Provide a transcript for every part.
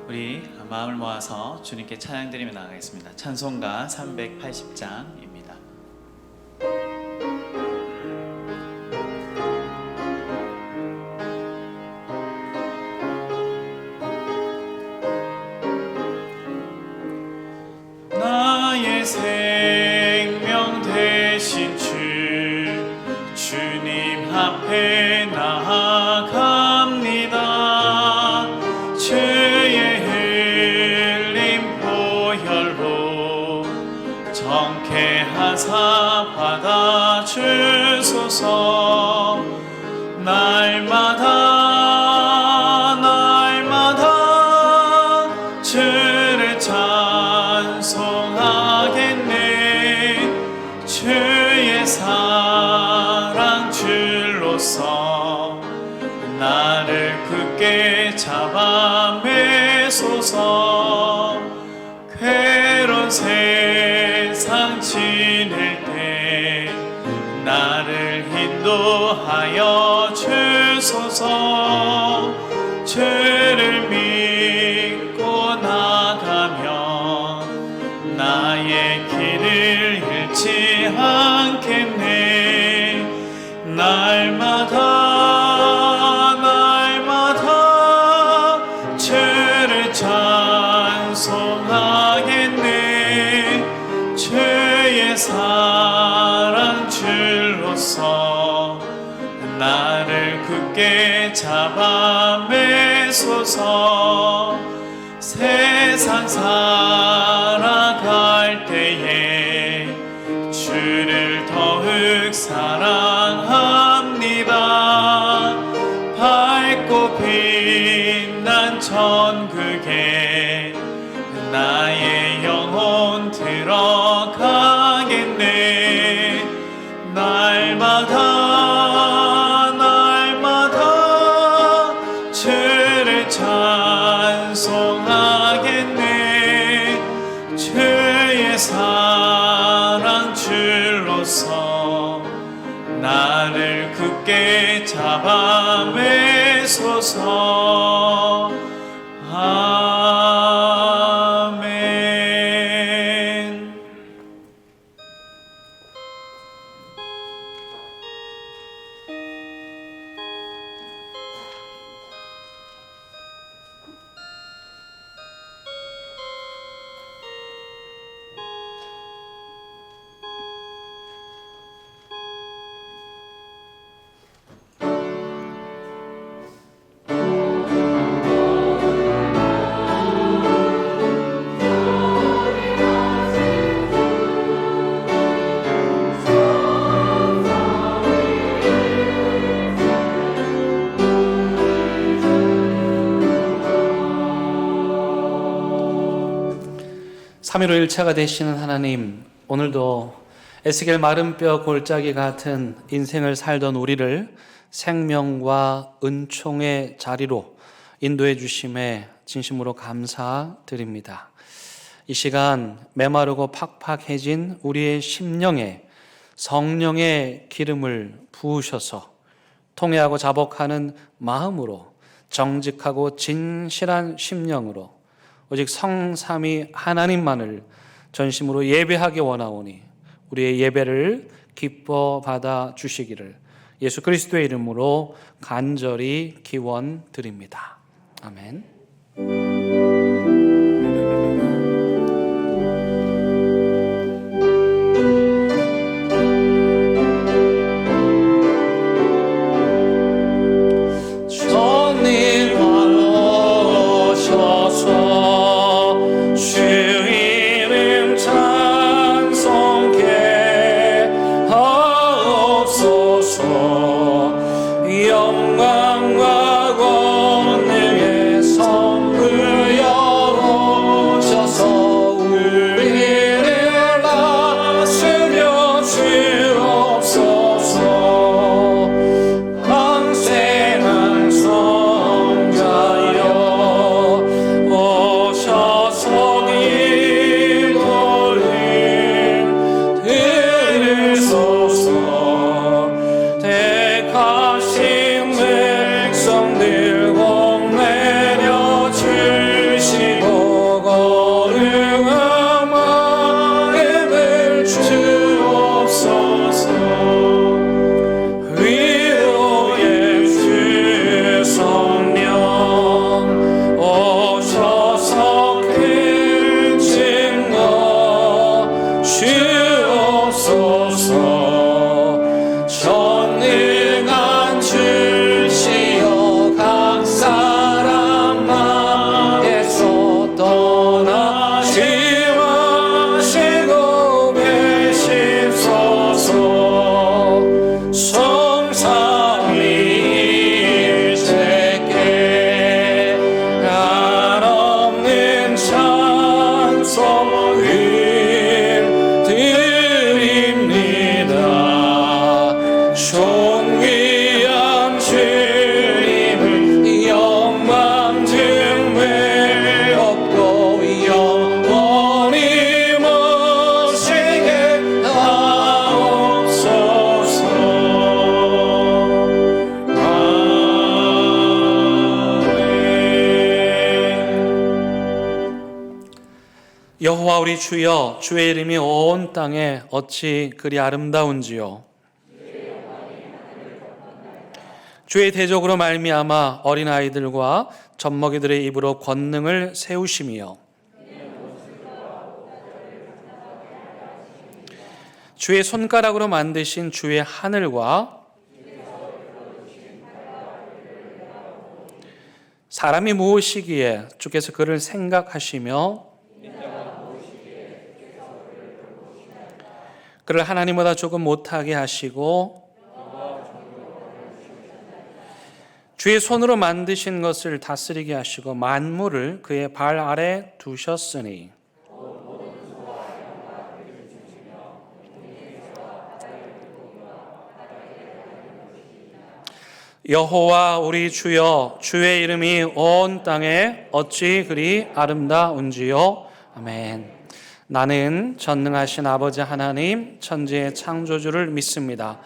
우리 마음을 모아서 주님께 찬양드리며 나가겠습니다. 찬송가 380장입니다. 나의 생명 되신 주님 앞에 나아갑니다. 주의 흘린 보혈로 정케하사 받아주소서. 날마다 주를 찬송하겠네. 주의 사랑 줄로서 나를 굳게 잡아 매소서. 괴로운 세상 지낼 때 나를 인도하여 주소서. 주를 믿고 나가면 나의 길을 잃지 않겠네. 날마다 주를 찬송하겠네. 주의 사랑 줄로서 나를 굳게 잡아 매소서. 세상 살아갈 때에 주를 더욱 사랑합니다. 밝고 빛난 천국에 나의 영혼 들어가겠네. 날마다 주를 찬송하겠네. 주의 사랑 줄로서 나를 굳게 잡아 매소서. 아멘. 삼위일체가 되시는 하나님, 오늘도 에스겔 마른 뼈 골짜기 같은 인생을 살던 우리를 생명과 은총의 자리로 인도해 주심에 진심으로 감사드립니다. 이 시간 메마르고 팍팍해진 우리의 심령에 성령의 기름을 부으셔서 통회하고 자복하는 마음으로 정직하고 진실한 심령으로 오직 성삼위 하나님만을 전심으로 예배하기 원하오니 우리의 예배를 기뻐 받아 주시기를 예수 그리스도의 이름으로 간절히 기원드립니다. 아멘. 영광과 권능의 성부여 여호와 우리 주여, 주의 이름이 온 땅에 어찌 그리 아름다운지요. 주의 대적으로 말미암아 어린아이들과 젖먹이들의 입으로 권능을 세우심이요. 주의 손가락으로 만드신 주의 하늘과 사람이 무엇이기에 주께서 그를 생각하시며 그를 하나님보다 조금 못하게 하시고 주의 손으로 만드신 것을 다스리게 하시고 만물을 그의 발 아래 두셨으니 여호와 우리 주여, 주의 이름이 온 땅에 어찌 그리 아름다운지요. 아멘. 나는 전능하신 아버지 하나님 천지의 창조주를 믿습니다.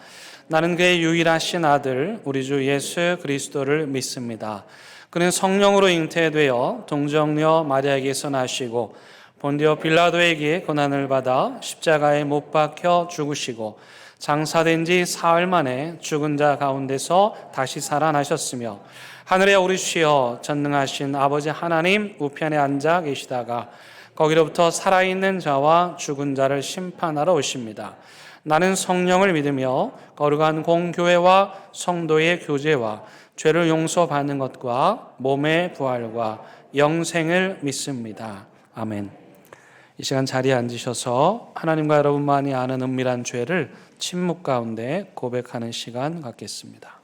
나는 그의 유일하신 아들 우리 주 예수 그리스도를 믿습니다. 그는 성령으로 잉태되어 동정녀 마리아에게서 나시고 본디오 빌라도에게 고난을 받아 십자가에 못 박혀 죽으시고 장사된 지 사흘 만에 죽은 자 가운데서 다시 살아나셨으며 하늘에 오르시어 전능하신 아버지 하나님 우편에 앉아 계시다가 거기로부터 살아있는 자와 죽은 자를 심판하러 오십니다. 나는 성령을 믿으며 거룩한 공교회와 성도의 교제와 죄를 용서받는 것과 몸의 부활과 영생을 믿습니다. 아멘. 이 시간 자리에 앉으셔서 하나님과 여러분만이 아는 은밀한 죄를 침묵 가운데 고백하는 시간 갖겠습니다.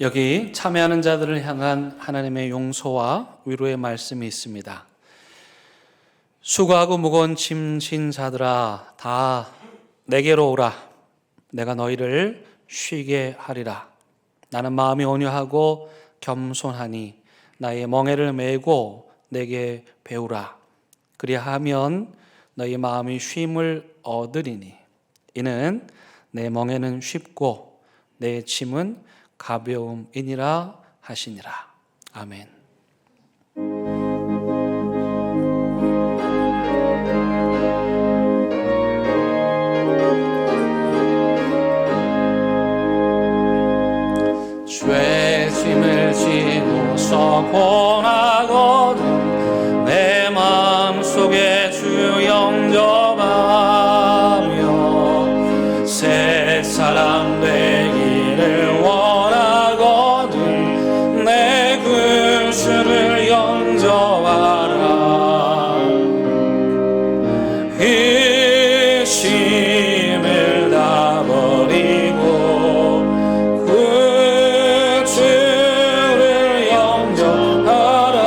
여기 참여하는 자들을 향한 하나님의 용서와 위로의 말씀이 있습니다. 수고하고 무거운 짐 진 자들아 다 내게로 오라. 내가 너희를 쉬게 하리라. 나는 마음이 온유하고 겸손하니 나의 멍에를 메고 내게 배우라. 그리하면 너희 마음이 쉼을 얻으리니 이는 내 멍에는 쉽고 내 짐은 가벼움이니라 하시니라. 아멘. 죄짐을 지고서 고나거든 내 마음속에 주 영접하며 새 사람 되기를 원하거든 내 구주를 영접하라. 의심을 다 버리고 구주를 영접하라.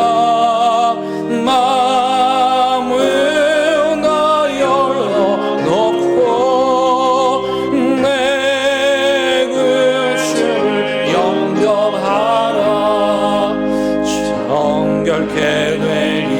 마음을 다 열어놓고 내 구주를 영접하라. 정결케 되리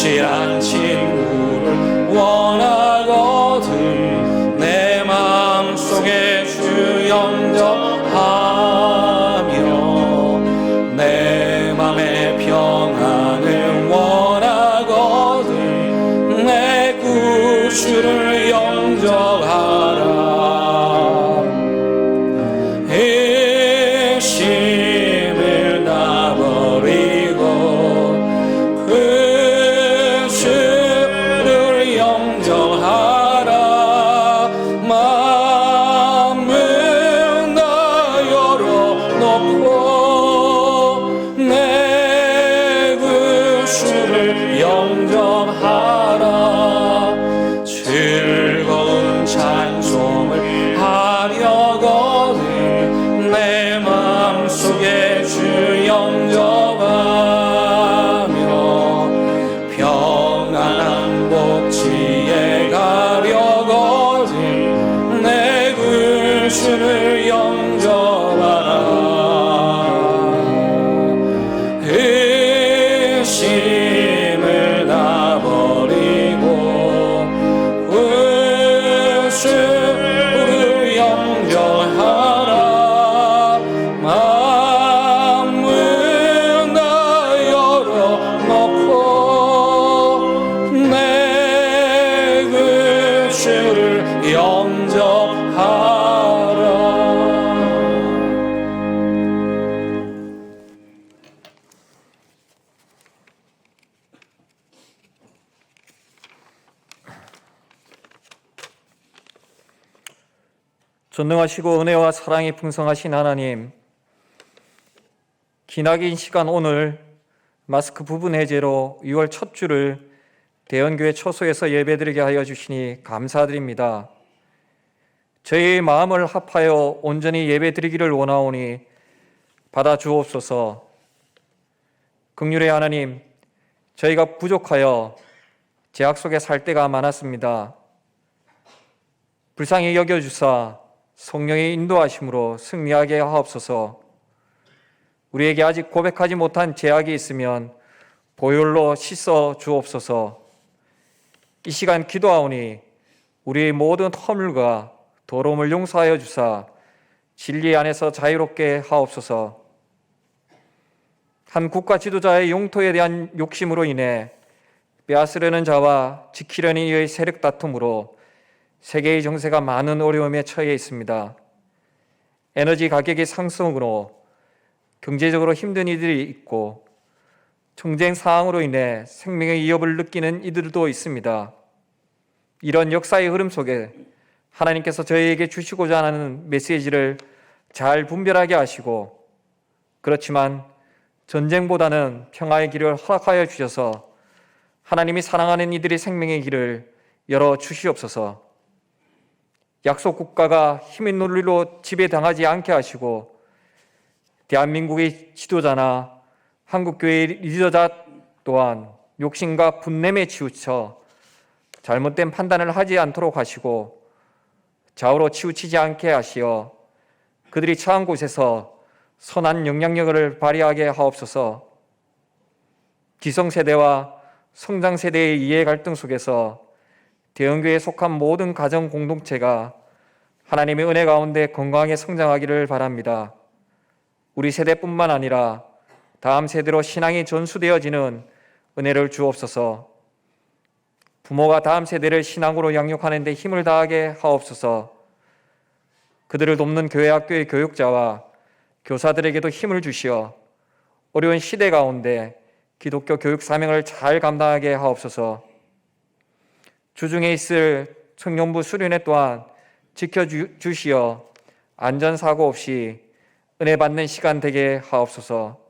확실한 친구를 원하거든 내 마음속에 주 영접하며 내 맘의 평안을 원하거든 내 구주를 영접하라. 의심을 놔버리고 그 주를 영접하라. 마음을 다 열어놓고 내 구주를 영접하라. 즐거운 찬송을 하려거든 내 마음속에 주 영접하며 평안한 복지에 가려거든 내 구주를 영접하라. 의심을 놔버리고 구주를 영접하라. 마음을 다 열어놓고 내 구주를 영접하라. 전능하시고 은혜와 사랑이 풍성하신 하나님, 기나긴 시간 오늘 마스크 부분 해제로 6월 첫 주를 대연교회 초소에서 예배드리게 하여 주시니 감사드립니다. 저희의 마음을 합하여 온전히 예배드리기를 원하오니 받아 주옵소서. 긍휼의 하나님, 저희가 부족하여 죄악 속에 살 때가 많았습니다. 불쌍히 여겨주사 성령의 인도하심으로 승리하게 하옵소서. 우리에게 아직 고백하지 못한 죄악이 있으면 보혈로 씻어 주옵소서. 이 시간 기도하오니 우리의 모든 허물과 더러움을 용서하여 주사 진리 안에서 자유롭게 하옵소서. 한 국가 지도자의 영토에 대한 욕심으로 인해 빼앗으려는 자와 지키려는 이의 세력 다툼으로 세계의 정세가 많은 어려움에 처해 있습니다. 에너지 가격의 상승으로 경제적으로 힘든 이들이 있고 정쟁 상황으로 인해 생명의 위협을 느끼는 이들도 있습니다. 이런 역사의 흐름 속에 하나님께서 저희에게 주시고자 하는 메시지를 잘 분별하게 하시고, 그렇지만 전쟁보다는 평화의 길을 허락하여 주셔서 하나님이 사랑하는 이들의 생명의 길을 열어 주시옵소서. 약속 국가가 힘의 논리로 지배당하지 않게 하시고 대한민국의 지도자나 한국교회의 리더자 또한 욕심과 분냄에 치우쳐 잘못된 판단을 하지 않도록 하시고 좌우로 치우치지 않게 하시어 그들이 처한 곳에서 선한 영향력을 발휘하게 하옵소서. 기성세대와 성장세대의 이해 갈등 속에서 대형교회에 속한 모든 가정 공동체가 하나님의 은혜 가운데 건강하게 성장하기를 바랍니다. 우리 세대뿐만 아니라 다음 세대로 신앙이 전수되어지는 은혜를 주옵소서. 부모가 다음 세대를 신앙으로 양육하는 데 힘을 다하게 하옵소서. 그들을 돕는 교회 학교의 교육자와 교사들에게도 힘을 주시어 어려운 시대 가운데 기독교 교육 사명을 잘 감당하게 하옵소서. 주중에 있을 청년부 수련회 또한 지켜주시어 안전사고 없이 은혜 받는 시간 되게 하옵소서.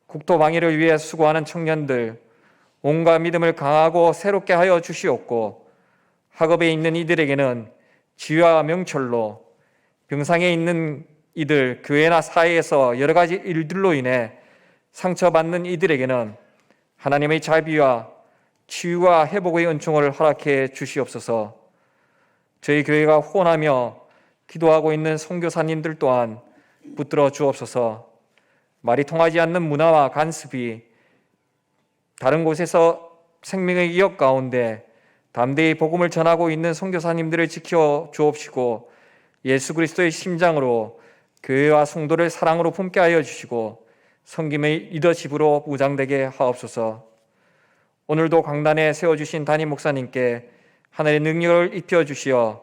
국토 방위를 위해 수고하는 청년들 온갖 믿음을 강하고 새롭게 하여 주시옵고, 학업에 있는 이들에게는 지혜와 명철로, 병상에 있는 이들 교회나 사회에서 여러 가지 일들로 인해 상처받는 이들에게는 하나님의 자비와 치유와 회복의 은총을 허락해 주시옵소서. 저희 교회가 후원하며 기도하고 있는 선교사님들 또한 붙들어 주옵소서. 말이 통하지 않는 문화와 간섭이 다른 곳에서 생명의 이역 가운데 담대히 복음을 전하고 있는 선교사님들을 지켜 주옵시고 예수 그리스도의 심장으로 교회와 성도를 사랑으로 품게 하여 주시고 섬김의 리더십으로 무장되게 하옵소서. 오늘도 강단에 세워주신 담임 목사님께 하늘의 능력을 입혀 주시어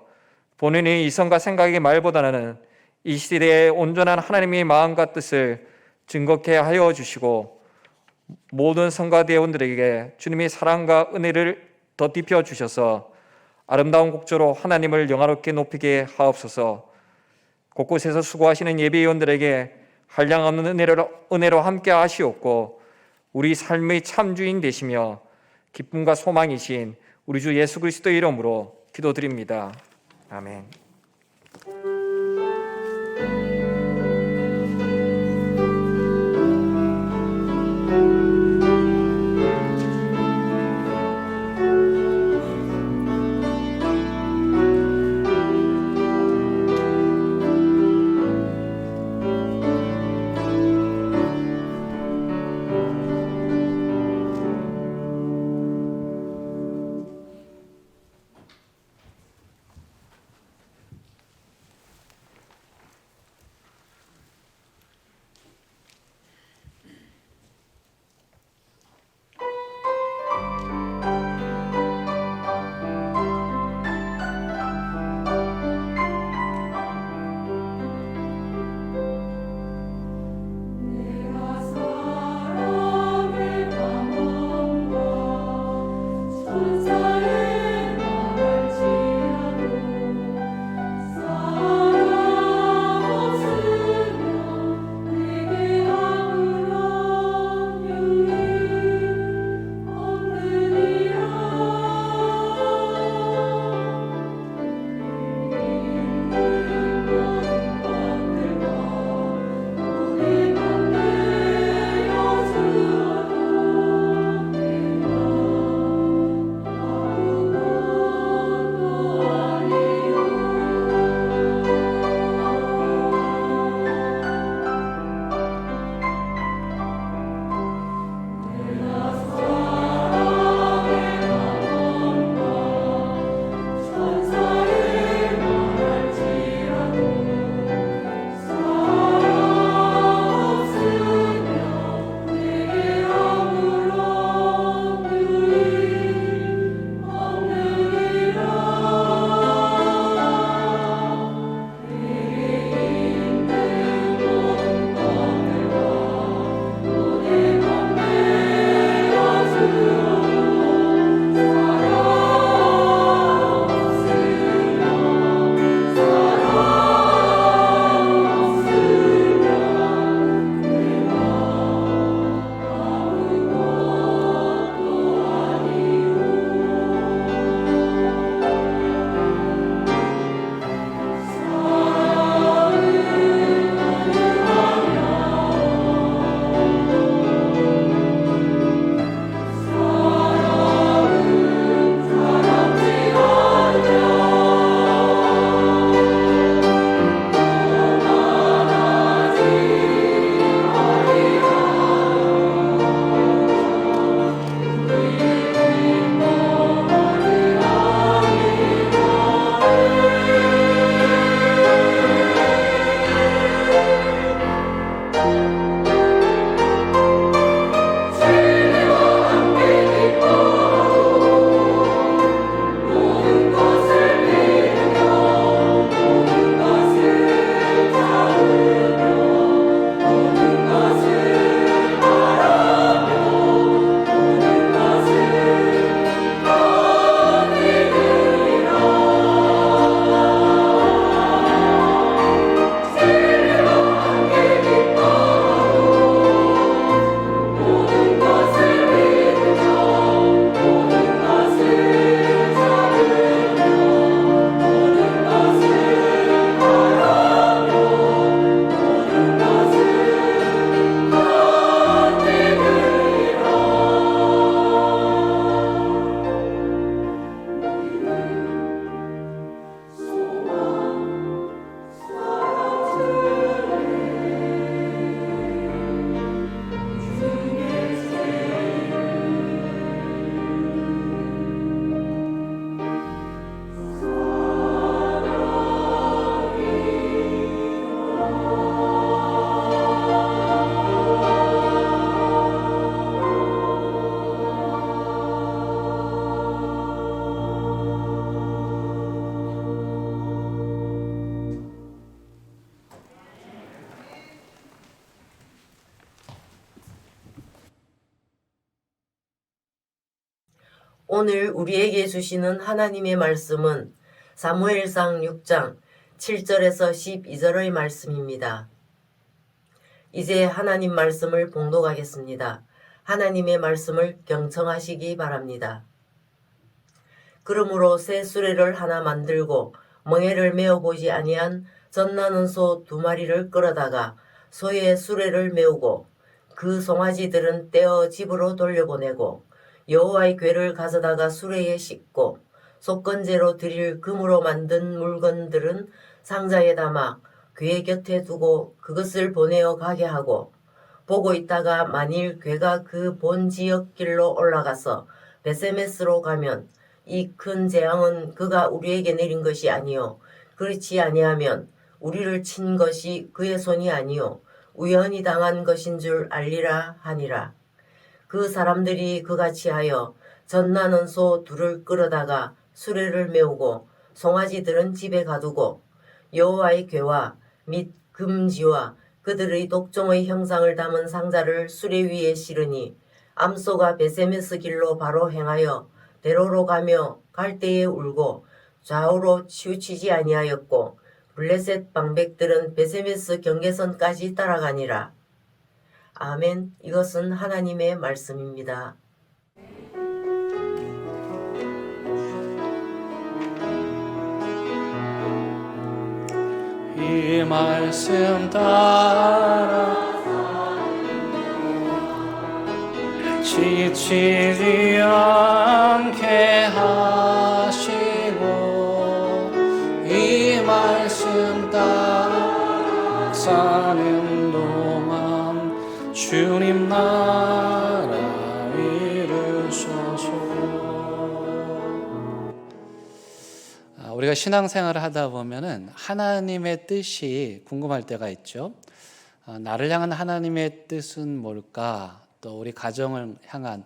본인의 이성과 생각의 말보다는 이 시대의 온전한 하나님의 마음과 뜻을 증거케 하여 주시고 모든 성가대원들에게 주님의 사랑과 은혜를 덧입혀 주셔서 아름다운 곡조로 하나님을 영화롭게 높이게 하옵소서. 곳곳에서 수고하시는 예배위원들에게 한량없는 은혜로 함께 하시옵고 우리 삶의 참주인 되시며 기쁨과 소망이신 우리 주 예수 그리스도의 이름으로 기도드립니다. 아멘. 오늘 우리에게 주시는 하나님의 말씀은 사무엘상 6장 7절에서 12절의 말씀입니다. 이제 하나님 말씀을 봉독하겠습니다. 하나님의 말씀을 경청하시기 바랍니다. 그러므로 새 수레를 하나 만들고 멍에를 메어보지 아니한 젖나는 소 2마리를 끌어다가 소의 수레를 메우고 그 송아지들은 떼어 집으로 돌려보내고 여호와의 궤를 가져다가 수레에 싣고 속건제로 드릴 금으로 만든 물건들은 상자에 담아 궤 곁에 두고 그것을 보내어 가게 하고 보고 있다가 만일 궤가 그 본 지역 길로 올라가서 베세메스로 가면 이 큰 재앙은 그가 우리에게 내린 것이 아니요 그렇지 아니하면 우리를 친 것이 그의 손이 아니요 우연히 당한 것인 줄 알리라 하니라. 그 사람들이 그같이 하여 젖나는 소 2를 끌어다가 수레를 메우고 송아지들은 집에 가두고 여호와의 궤와 및 금지와 그들의 독종의 형상을 담은 상자를 수레 위에 실으니 암소가 베세메스 길로 바로 행하여 대로로 가며 갈 때에 울고 좌우로 치우치지 아니하였고 블레셋 방백들은 베세메스 경계선까지 따라가니라. 아멘. 이것은 하나님의 말씀입니다. 이 말씀 따라 지치지 않게 하시고 이 말씀 따라 사는 동안 주님 나라 이루소서. 우리가 신앙생활을 하다 보면은 하나님의 뜻이 궁금할 때가 있죠. 나를 향한 하나님의 뜻은 뭘까? 또 우리 가정을 향한,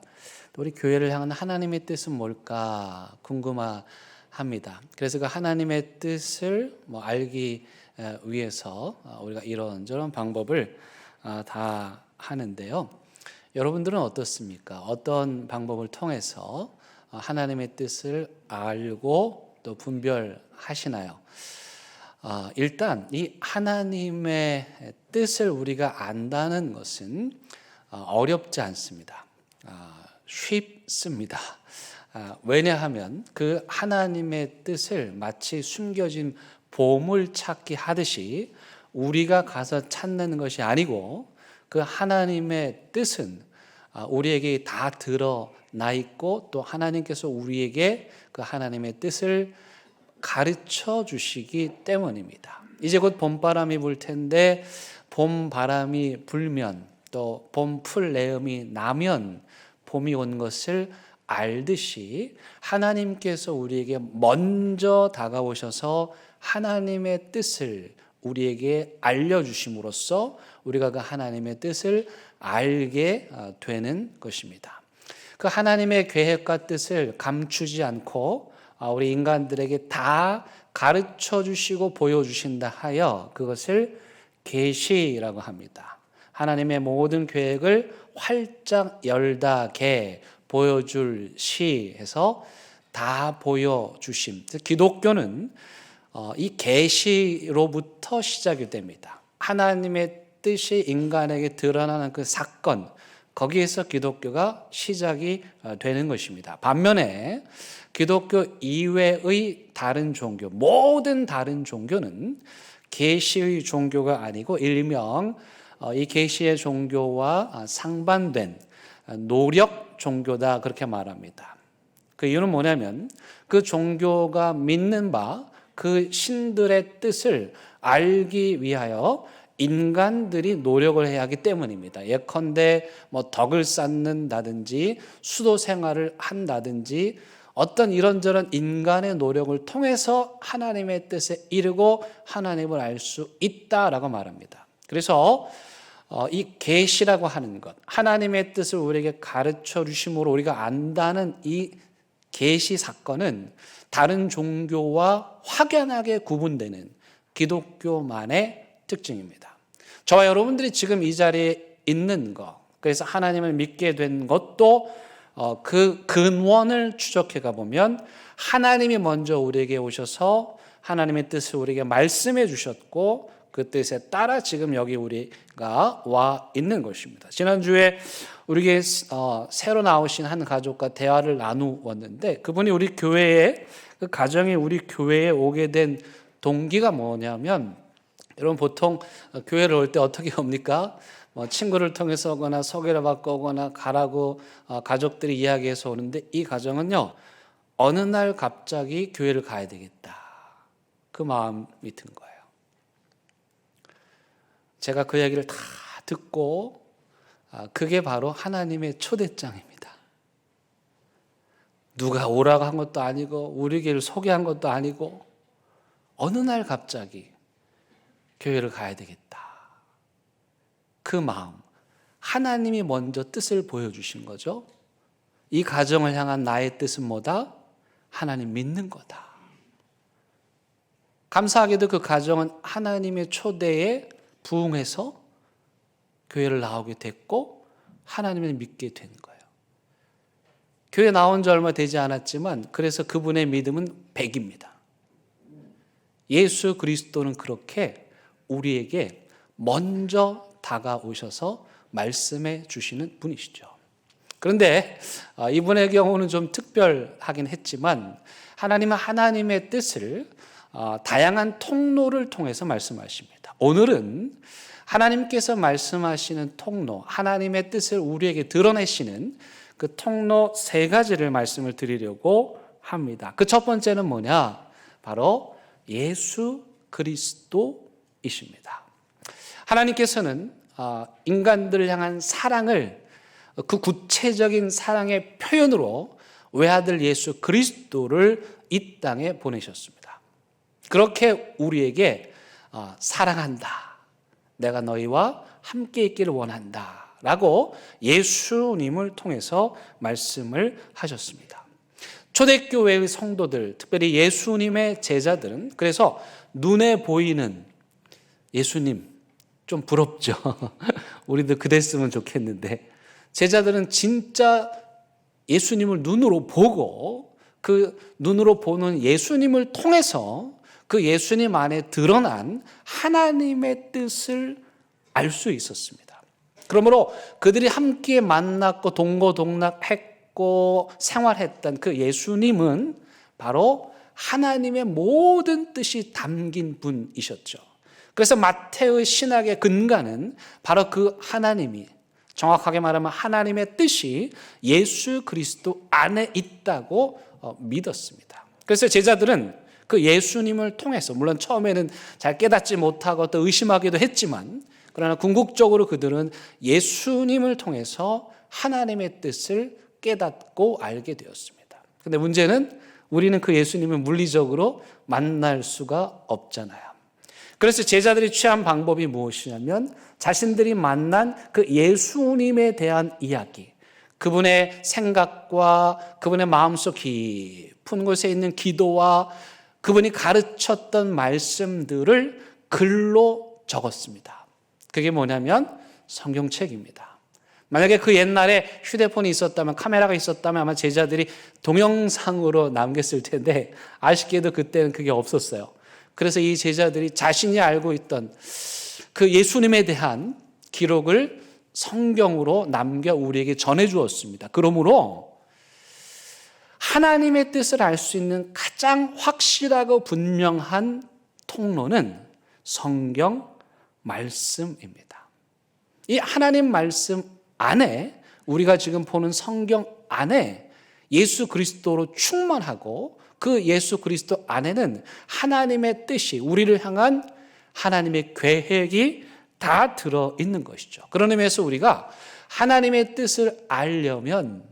또 우리 교회를 향한 하나님의 뜻은 뭘까 궁금합니다. 그래서 그 하나님의 뜻을 알기 위해서 우리가 이런저런 방법을 다 하는데요. 여러분들은 어떻습니까? 어떤 방법을 통해서 하나님의 뜻을 알고 또 분별하시나요? 일단 이 하나님의 뜻을 우리가 안다는 것은 어렵지 않습니다. 쉽습니다. 왜냐하면 그 하나님의 뜻을 마치 숨겨진 보물 찾기 하듯이 우리가 가서 찾는 것이 아니고 그 하나님의 뜻은 우리에게 다 드러나 있고 또 하나님께서 우리에게 그 하나님의 뜻을 가르쳐 주시기 때문입니다. 이제 곧 봄바람이 불 텐데 봄바람이 불면 또 봄풀 내음이 나면 봄이 온 것을 알듯이 하나님께서 우리에게 먼저 다가오셔서 하나님의 뜻을 우리에게 알려주심으로써 우리가 그 하나님의 뜻을 알게 되는 것입니다. 그 하나님의 계획과 뜻을 감추지 않고 우리 인간들에게 다 가르쳐 주시고 보여주신다 하여 그것을 계시라고 합니다. 하나님의 모든 계획을 활짝 열다게 보여줄 시해서 다 보여주심. 기독교는 이 계시로부터 시작이 됩니다. 하나님의 뜻이 인간에게 드러나는 그 사건, 거기에서 기독교가 시작이 되는 것입니다. 반면에 기독교 이외의 다른 종교, 모든 다른 종교는 계시의 종교가 아니고 일명 이 계시의 종교와 상반된 노력 종교다 그렇게 말합니다. 그 이유는 뭐냐면 그 종교가 믿는 바 그 신들의 뜻을 알기 위하여 인간들이 노력을 해야 하기 때문입니다. 예컨대 덕을 쌓는다든지 수도 생활을 한다든지 어떤 이런저런 인간의 노력을 통해서 하나님의 뜻에 이르고 하나님을 알 수 있다라고 말합니다. 그래서 이 계시라고 하는 것, 하나님의 뜻을 우리에게 가르쳐 주심으로 우리가 안다는 이 계시 사건은 다른 종교와 확연하게 구분되는 기독교만의 특징입니다. 저와 여러분들이 지금 이 자리에 있는 것, 그래서 하나님을 믿게 된 것도 그 근원을 추적해 가보면 하나님이 먼저 우리에게 오셔서 하나님의 뜻을 우리에게 말씀해 주셨고 그 뜻에 따라 지금 여기 우리가 와 있는 것입니다. 지난주에 우리에게 새로 나오신 한 가족과 대화를 나누었는데 그분이 우리 교회에 그 가정이 우리 교회에 오게 된 동기가 뭐냐면 여러분 보통 교회를 올 때 어떻게 옵니까? 친구를 통해서 오거나 소개를 받고 오거나 가라고 가족들이 이야기해서 오는데 이 가정은요 어느 날 갑자기 교회를 가야 되겠다 그 마음이 든 거예요. 제가 그 이야기를 다 듣고 그게 바로 하나님의 초대장입니다. 누가 오라고 한 것도 아니고 우리 교회를 소개한 것도 아니고 어느 날 갑자기 교회를 가야 되겠다. 그 마음, 하나님이 먼저 뜻을 보여주신 거죠. 이 가정을 향한 나의 뜻은 뭐다? 하나님 믿는 거다. 감사하게도 그 가정은 하나님의 초대에 부응해서 교회를 나오게 됐고 하나님을 믿게 된 거예요. 교회 나온 지 얼마 되지 않았지만 그래서 그분의 믿음은 100입니다. 예수 그리스도는 그렇게 우리에게 먼저 다가오셔서 말씀해 주시는 분이시죠. 그런데 이분의 경우는 좀 특별하긴 했지만 하나님은 하나님의 뜻을 다양한 통로를 통해서 말씀하십니다. 오늘은 하나님께서 말씀하시는 통로, 하나님의 뜻을 우리에게 드러내시는 그 통로 3가지를 말씀을 드리려고 합니다. 그 첫 번째는 뭐냐? 바로 예수 그리스도이십니다. 하나님께서는 인간들을 향한 사랑을 그 구체적인 사랑의 표현으로 외아들 예수 그리스도를 이 땅에 보내셨습니다. 그렇게 우리에게 사랑한다. 내가 너희와 함께 있기를 원한다. 라고 예수님을 통해서 말씀을 하셨습니다. 초대교회의 성도들, 특별히 예수님의 제자들은 그래서 눈에 보이는 예수님, 좀 부럽죠. 우리도 그랬으면 좋겠는데 제자들은 진짜 예수님을 눈으로 보고 그 눈으로 보는 예수님을 통해서 그 예수님 안에 드러난 하나님의 뜻을 알 수 있었습니다. 그러므로 그들이 함께 만났고 동고동락했고 생활했던 그 예수님은 바로 하나님의 모든 뜻이 담긴 분이셨죠. 그래서 마태의 신학의 근간은 바로 그 하나님이, 정확하게 말하면 하나님의 뜻이 예수 그리스도 안에 있다고 믿었습니다. 그래서 제자들은 그 예수님을 통해서 물론 처음에는 잘 깨닫지 못하고 또 의심하기도 했지만 그러나 궁극적으로 그들은 예수님을 통해서 하나님의 뜻을 깨닫고 알게 되었습니다. 그런데 문제는 우리는 그 예수님을 물리적으로 만날 수가 없잖아요. 그래서 제자들이 취한 방법이 무엇이냐면 자신들이 만난 그 예수님에 대한 이야기, 그분의 생각과 그분의 마음속 깊은 곳에 있는 기도와 그분이 가르쳤던 말씀들을 글로 적었습니다. 그게 뭐냐면 성경책입니다. 만약에 그 옛날에 휴대폰이 있었다면, 카메라가 있었다면 아마 제자들이 동영상으로 남겼을 텐데 아쉽게도 그때는 그게 없었어요. 그래서 이 제자들이 자신이 알고 있던 그 예수님에 대한 기록을 성경으로 남겨 우리에게 전해 주었습니다. 그러므로 하나님의 뜻을 알 수 있는 가장 확실하고 분명한 통로는 성경 말씀입니다. 이 하나님 말씀 안에, 우리가 지금 보는 성경 안에 예수 그리스도로 충만하고 그 예수 그리스도 안에는 하나님의 뜻이, 우리를 향한 하나님의 계획이 다 들어있는 것이죠. 그런 의미에서 우리가 하나님의 뜻을 알려면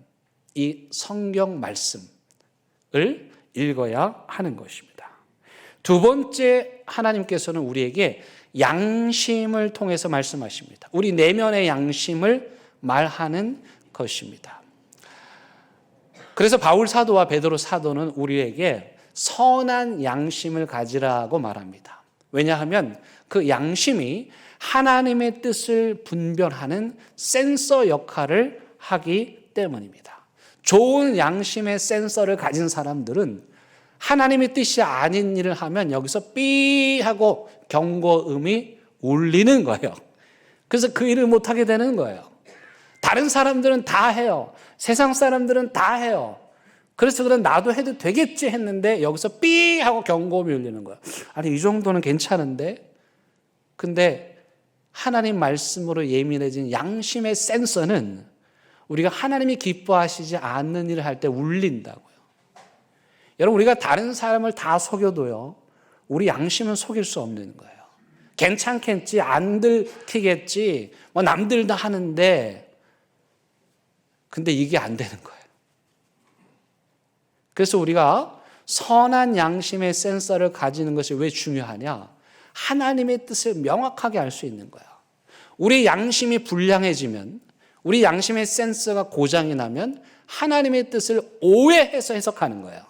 이 성경 말씀을 읽어야 하는 것입니다. 두 번째, 하나님께서는 우리에게 양심을 통해서 말씀하십니다. 우리 내면의 양심을 말하는 것입니다. 그래서 바울 사도와 베드로 사도는 우리에게 선한 양심을 가지라고 말합니다. 왜냐하면 그 양심이 하나님의 뜻을 분별하는 센서 역할을 하기 때문입니다. 좋은 양심의 센서를 가진 사람들은 하나님의 뜻이 아닌 일을 하면 여기서 삐 하고 경고음이 울리는 거예요. 그래서 그 일을 못하게 되는 거예요. 다른 사람들은 다 해요. 세상 사람들은 다 해요. 그래서 그럼 나도 해도 되겠지 했는데 여기서 삐 하고 경고음이 울리는 거예요. 아니, 이 정도는 괜찮은데? 근데 하나님 말씀으로 예민해진 양심의 센서는 우리가 하나님이 기뻐하시지 않는 일을 할 때 울린다고요. 여러분, 우리가 다른 사람을 다 속여도요, 우리 양심은 속일 수 없는 거예요. 괜찮겠지, 안 들키겠지, 뭐 남들 다 하는데, 근데 이게 안 되는 거예요. 그래서 우리가 선한 양심의 센서를 가지는 것이 왜 중요하냐? 하나님의 뜻을 명확하게 알 수 있는 거예요. 우리 양심이 불량해지면, 우리 양심의 센서가 고장이 나면 하나님의 뜻을 오해해서 해석하는 거예요.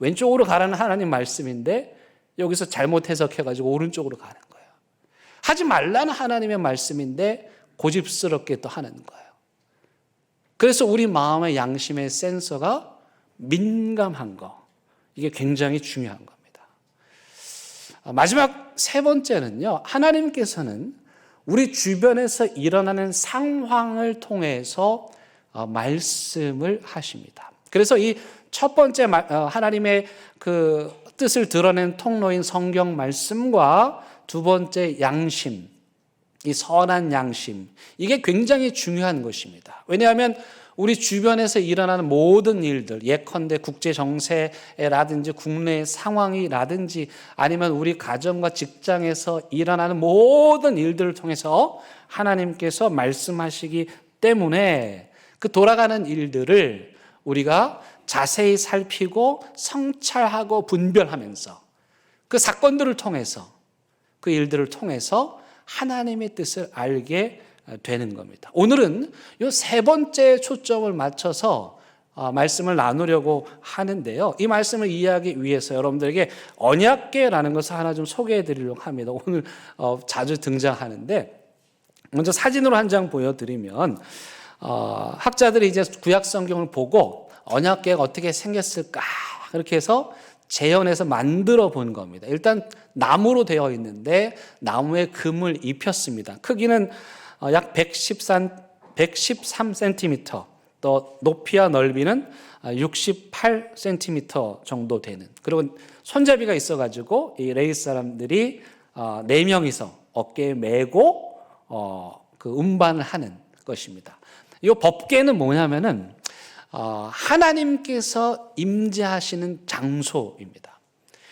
왼쪽으로 가라는 하나님 말씀인데 여기서 잘못 해석해가지고 오른쪽으로 가는 거예요. 하지 말라는 하나님의 말씀인데 고집스럽게 또 하는 거예요. 그래서 우리 마음의 양심의 센서가 민감한 거, 이게 굉장히 중요한 겁니다. 마지막 세 번째는요, 하나님께서는 우리 주변에서 일어나는 상황을 통해서 말씀을 하십니다. 그래서 이 첫 번째 하나님의 그 뜻을 드러낸 통로인 성경 말씀과 두 번째 양심, 이 선한 양심, 이게 굉장히 중요한 것입니다. 왜냐하면 우리 주변에서 일어나는 모든 일들, 예컨대 국제 정세라든지 국내 상황이라든지 아니면 우리 가정과 직장에서 일어나는 모든 일들을 통해서 하나님께서 말씀하시기 때문에 그 돌아가는 일들을 우리가 자세히 살피고 성찰하고 분별하면서 그 사건들을 통해서, 그 일들을 통해서 하나님의 뜻을 알게 되는 겁니다. 오늘은 이 세 번째 초점을 맞춰서 말씀을 나누려고 하는데요. 이 말씀을 이해하기 위해서 여러분들에게 언약궤라는 것을 하나 좀 소개해 드리려고 합니다. 오늘 자주 등장하는데, 먼저 사진으로 한 장 보여드리면, 학자들이 이제 구약 성경을 보고 언약궤가 어떻게 생겼을까 그렇게 해서 재현해서 만들어 본 겁니다. 일단 나무로 되어 있는데 나무에 금을 입혔습니다. 크기는 약 113cm, 또 높이와 넓이는 68cm 정도 되는, 그리고 손잡이가 있어가지고 이 레위 사람들이 4명이서 어깨에 메고 그 운반을 하는 것입니다. 이 법궤는 뭐냐면은 하나님께서 임재하시는 장소입니다.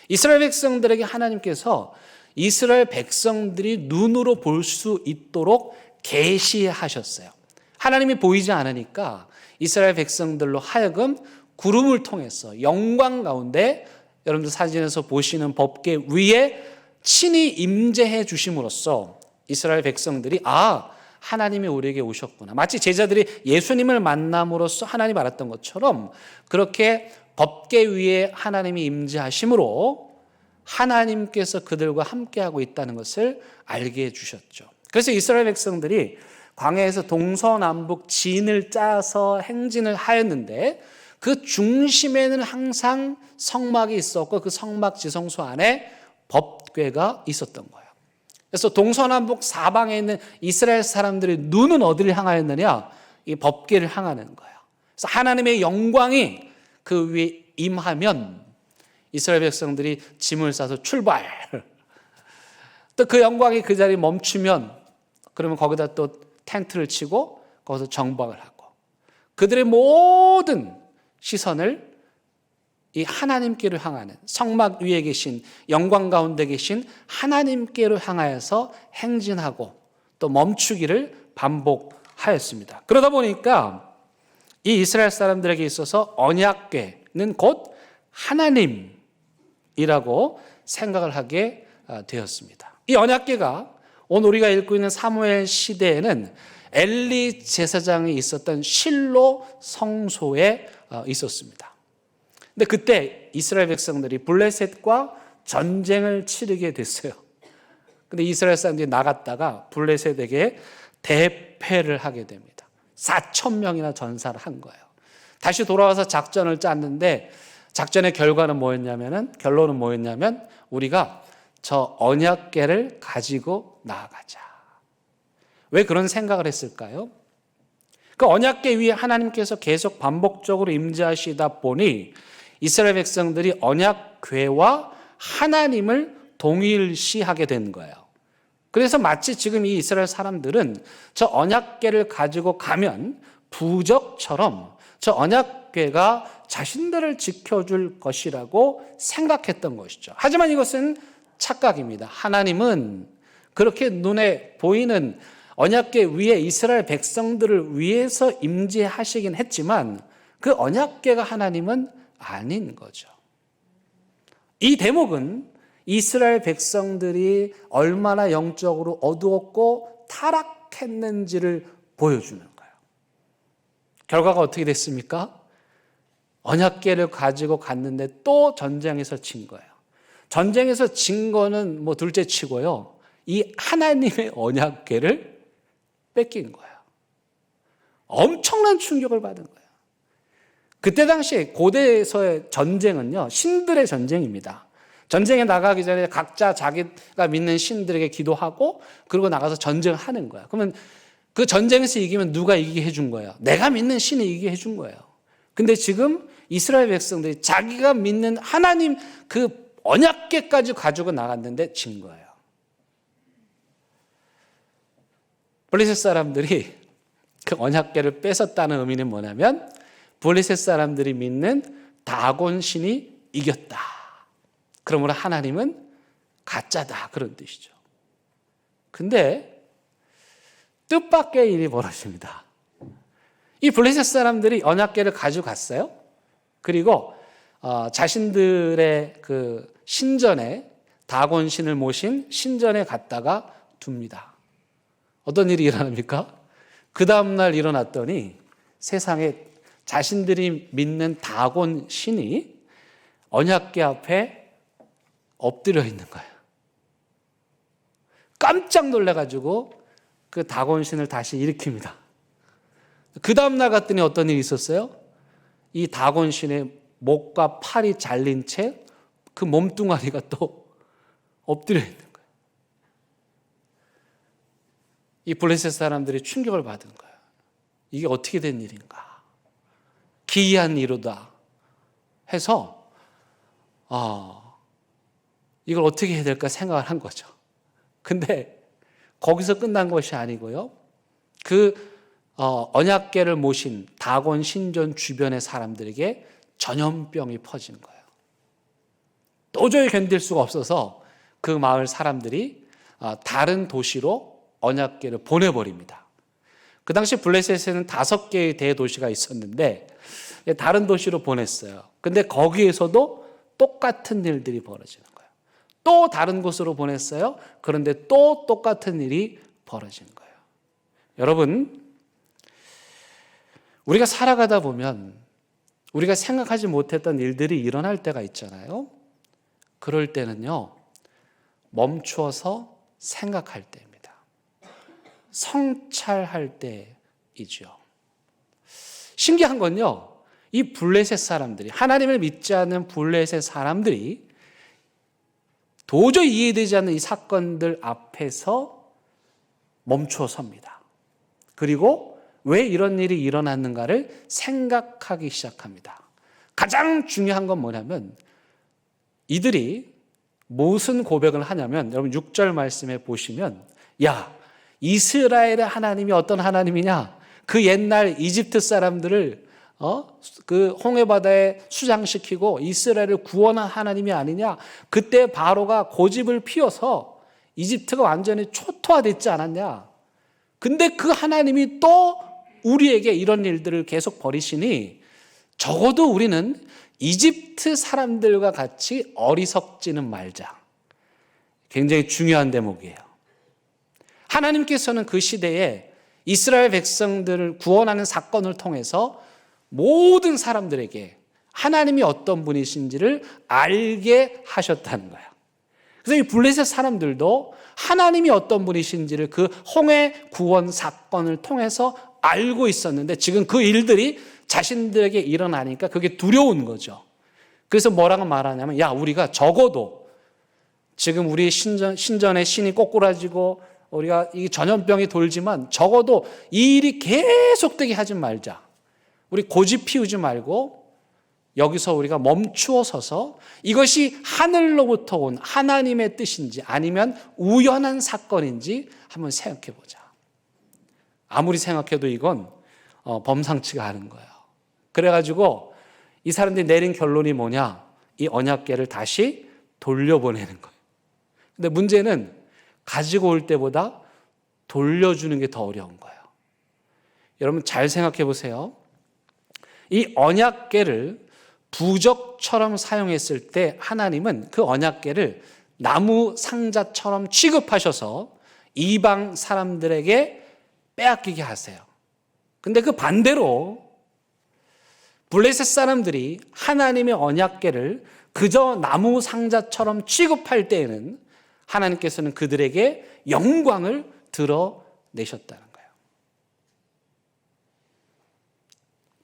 이스라엘 백성들에게 하나님께서 이스라엘 백성들이 눈으로 볼 수 있도록 계시하셨어요. 하나님이 보이지 않으니까 이스라엘 백성들로 하여금 구름을 통해서 영광 가운데, 여러분들 사진에서 보시는 법궤 위에 친히 임재해 주심으로써 이스라엘 백성들이 하나님이 우리에게 오셨구나, 마치 제자들이 예수님을 만남으로써 하나님 알았던 것처럼 그렇게 법궤 위에 하나님이 임재하심으로 하나님께서 그들과 함께하고 있다는 것을 알게 해주셨죠. 그래서 이스라엘 백성들이 광야에서 동서남북 진을 짜서 행진을 하였는데 그 중심에는 항상 성막이 있었고 그 성막 지성소 안에 법궤가 있었던 거예요. 그래서 동서남북 사방에 있는 이스라엘 사람들의 눈은 어디를 향하였느냐? 이 법궤를 향하는 거예요. 그래서 하나님의 영광이 그 위에 임하면 이스라엘 백성들이 짐을 싸서 출발. 또 그 영광이 그 자리에 멈추면 그러면 거기다 또 텐트를 치고 거기서 정박을 하고 그들의 모든 시선을 이 하나님께로 향하는, 성막 위에 계신, 영광 가운데 계신 하나님께로 향하여서 행진하고 또 멈추기를 반복하였습니다. 그러다 보니까 이 이스라엘 사람들에게 있어서 언약궤는 곧 하나님이라고 생각을 하게 되었습니다. 이 언약궤가 오늘 우리가 읽고 있는 사무엘 시대에는 엘리 제사장이 있었던 실로 성소에 있었습니다. 근데 그때 이스라엘 백성들이 블레셋과 전쟁을 치르게 됐어요. 근데 이스라엘 사람들이 나갔다가 블레셋에게 대패를 하게 됩니다. 4,000명이나 전사를 한 거예요. 다시 돌아와서 작전을 짰는데 작전의 결론은 뭐였냐면 우리가 저 언약궤를 가지고 나아가자. 왜 그런 생각을 했을까요? 그 언약궤 위에 하나님께서 계속 반복적으로 임재하시다 보니 이스라엘 백성들이 언약궤와 하나님을 동일시하게 된 거예요. 그래서 마치 지금 이 이스라엘 사람들은 저 언약궤를 가지고 가면 부적처럼 저 언약궤가 자신들을 지켜줄 것이라고 생각했던 것이죠. 하지만 이것은 착각입니다. 하나님은 그렇게 눈에 보이는 언약궤 위에 이스라엘 백성들을 위해서 임재하시긴 했지만 그 언약궤가 하나님은 아닌 거죠. 이 대목은 이스라엘 백성들이 얼마나 영적으로 어두웠고 타락했는지를 보여주는 거예요. 결과가 어떻게 됐습니까? 언약궤를 가지고 갔는데 또 전쟁에서 진 거예요. 전쟁에서 진 거는 뭐 둘째 치고요. 이 하나님의 언약궤를 뺏긴 거예요. 엄청난 충격을 받은 거예요. 그때 당시 고대에서의 전쟁은요, 신들의 전쟁입니다. 전쟁에 나가기 전에 각자 자기가 믿는 신들에게 기도하고 그러고 나가서 전쟁을 하는 거야. 그러면 그 전쟁에서 이기면 누가 이기게 해준 거예요? 내가 믿는 신이 이기게 해준 거예요. 근데 지금 이스라엘 백성들이 자기가 믿는 하나님 그 언약궤까지 가지고 나갔는데 진 거예요. 블레셋 사람들이 그 언약궤를 뺏었다는 의미는 뭐냐면 블레셋 사람들이 믿는 다곤 신이 이겼다. 그러므로 하나님은 가짜다. 그런 뜻이죠. 근데 뜻밖의 일이 벌어집니다. 이 블레셋 사람들이 언약궤를 가지고 갔어요. 그리고 자신들의 그 신전에 다곤 신을 모신 신전에 갔다가 둡니다. 어떤 일이 일어납니까? 그 다음날 일어났더니 세상에 자신들이 믿는 다곤 신이 언약궤 앞에 엎드려 있는 거예요. 깜짝 놀라가지고 그 다곤 신을 다시 일으킵니다. 그 다음날 갔더니 어떤 일이 있었어요? 이 다곤 신의 목과 팔이 잘린 채 그 몸뚱아리가 또 엎드려 있는 거예요. 이 블레셋 사람들이 충격을 받은 거예요. 이게 어떻게 된 일인가? 기이한 일이다 해서 이걸 어떻게 해야 될까 생각을 한 거죠. 근데 거기서 끝난 것이 아니고요. 그 언약궤를 모신 다곤 신전 주변의 사람들에게 전염병이 퍼진 거예요. 도저히 견딜 수가 없어서 그 마을 사람들이 다른 도시로 언약궤를 보내버립니다. 그 당시 블레셋에는 5개의 대도시가 있었는데 다른 도시로 보냈어요. 근데 거기에서도 똑같은 일들이 벌어지는 거예요. 또 다른 곳으로 보냈어요. 그런데 또 똑같은 일이 벌어지는 거예요. 여러분, 우리가 살아가다 보면 우리가 생각하지 못했던 일들이 일어날 때가 있잖아요. 그럴 때는요, 멈추어서 생각할 때입니다. 성찰할 때이죠. 신기한 건요, 이 블레셋 사람들이, 하나님을 믿지 않는 블레셋 사람들이 도저히 이해되지 않는 이 사건들 앞에서 멈추어 섭니다. 그리고 왜 이런 일이 일어났는가를 생각하기 시작합니다. 가장 중요한 건 뭐냐면 이들이 무슨 고백을 하냐면, 여러분 6절 말씀에 보시면, 야, 이스라엘의 하나님이 어떤 하나님이냐? 그 옛날 이집트 사람들을 그 홍해바다에 수장시키고 이스라엘을 구원한 하나님이 아니냐? 그때 바로가 고집을 피워서 이집트가 완전히 초토화됐지 않았냐? 근데 그 하나님이 또 우리에게 이런 일들을 계속 벌이시니 적어도 우리는 이집트 사람들과 같이 어리석지는 말자. 굉장히 중요한 대목이에요. 하나님께서는 그 시대에 이스라엘 백성들을 구원하는 사건을 통해서 모든 사람들에게 하나님이 어떤 분이신지를 알게 하셨다는 거예요. 그래서 이 블레셋 사람들도 하나님이 어떤 분이신지를 그 홍해 구원 사건을 통해서 알고 있었는데 지금 그 일들이 자신들에게 일어나니까 그게 두려운 거죠. 그래서 뭐라고 말하냐면, 야, 우리가 적어도 지금 우리 신전의 신이 꼬꾸라지고 우리가 이 전염병이 돌지만 적어도 이 일이 계속되게 하지 말자. 우리 고집 피우지 말고 여기서 우리가 멈추어 서서 이것이 하늘로부터 온 하나님의 뜻인지 아니면 우연한 사건인지 한번 생각해 보자. 아무리 생각해도 이건 범상치가 않은 거예요. 그래가지고 이 사람들이 내린 결론이 뭐냐? 이 언약궤를 다시 돌려보내는 거예요. 근데 문제는 가지고 올 때보다 돌려주는 게 더 어려운 거예요. 여러분 잘 생각해 보세요. 이 언약궤를 부적처럼 사용했을 때 하나님은 그 언약궤를 나무 상자처럼 취급하셔서 이방 사람들에게 빼앗기게 하세요. 근데 그 반대로 블레셋 사람들이 하나님의 언약궤를 그저 나무 상자처럼 취급할 때에는 하나님께서는 그들에게 영광을 드러내셨다는 거예요.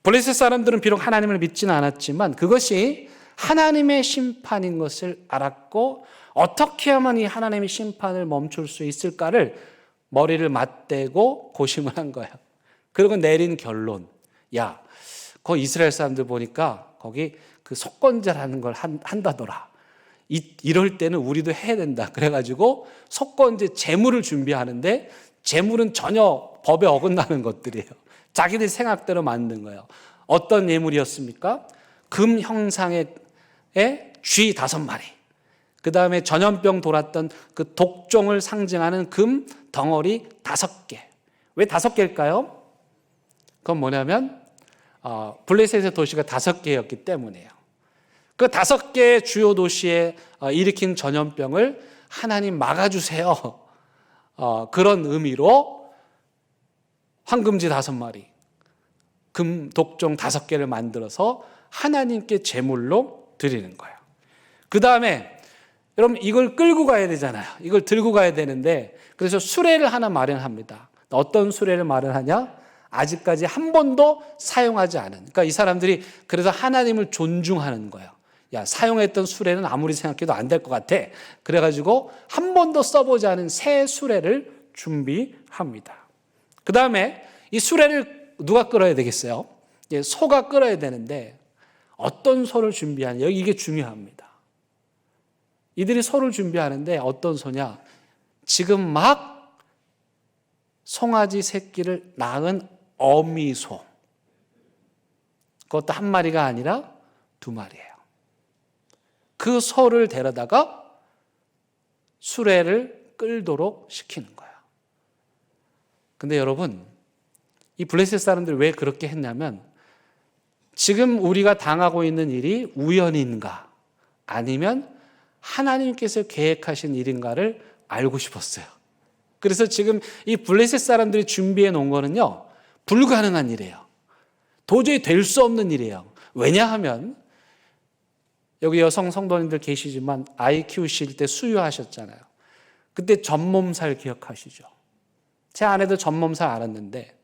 블레셋 사람들은 비록 하나님을 믿지는 않았지만 그것이 하나님의 심판인 것을 알았고 어떻게 하면 이 하나님의 심판을 멈출 수 있을까를 머리를 맞대고 고심을 한 거예요. 그리고 내린 결론, 야, 그 이스라엘 사람들 보니까 거기 그 속건제라는 걸 한다더라. 이럴 때는 우리도 해야 된다. 그래가지고 속건제 제물을 준비하는데 제물은 전혀 법에 어긋나는 것들이에요. 자기들 생각대로 만든 거예요. 어떤 예물이었습니까? 금 형상의 쥐 5마리. 그 다음에 전염병 돌았던 그 독종을 상징하는 금 덩어리 5개. 왜 5개일까요? 그건 뭐냐면 블레셋의 도시가 5개였기 때문이에요. 그 5개의 주요 도시에 일으킨 전염병을 하나님 막아주세요. 그런 의미로 황금지 5마리, 금 독종 5개를 만들어서 하나님께 제물로 드리는 거예요. 그 다음에 여러분 이걸 끌고 가야 되잖아요. 이걸 들고 가야 되는데 그래서 수레를 하나 마련합니다. 어떤 수레를 마련하냐? 아직까지 한 번도 사용하지 않은. 그러니까 이 사람들이 그래서 하나님을 존중하는 거예요. 야, 사용했던 수레는 아무리 생각해도 안 될 것 같아. 그래가지고 한 번도 써보지 않은 새 수레를 준비합니다. 그 다음에 이 수레를 누가 끌어야 되겠어요? 소가 끌어야 되는데 어떤 소를 준비하냐? 여기 이게 중요합니다. 이들이 소를 준비하는데 어떤 소냐? 지금 막 송아지 새끼를 낳은 어미소. 그것도 한 마리가 아니라 2마리예요. 그 소를 데려다가 수레를 끌도록 시키는 거예요. 근데 여러분, 이 블레셋 사람들이 왜 그렇게 했냐면 지금 우리가 당하고 있는 일이 우연인가 아니면 하나님께서 계획하신 일인가를 알고 싶었어요. 그래서 지금 이 블레셋 사람들이 준비해 놓은 거는요, 불가능한 일이에요. 도저히 될 수 없는 일이에요. 왜냐하면 여기 여성 성도님들 계시지만 아이 키우실 때 수유하셨잖아요. 그때 전몸살 기억하시죠? 제 아내도 전몸살 알았는데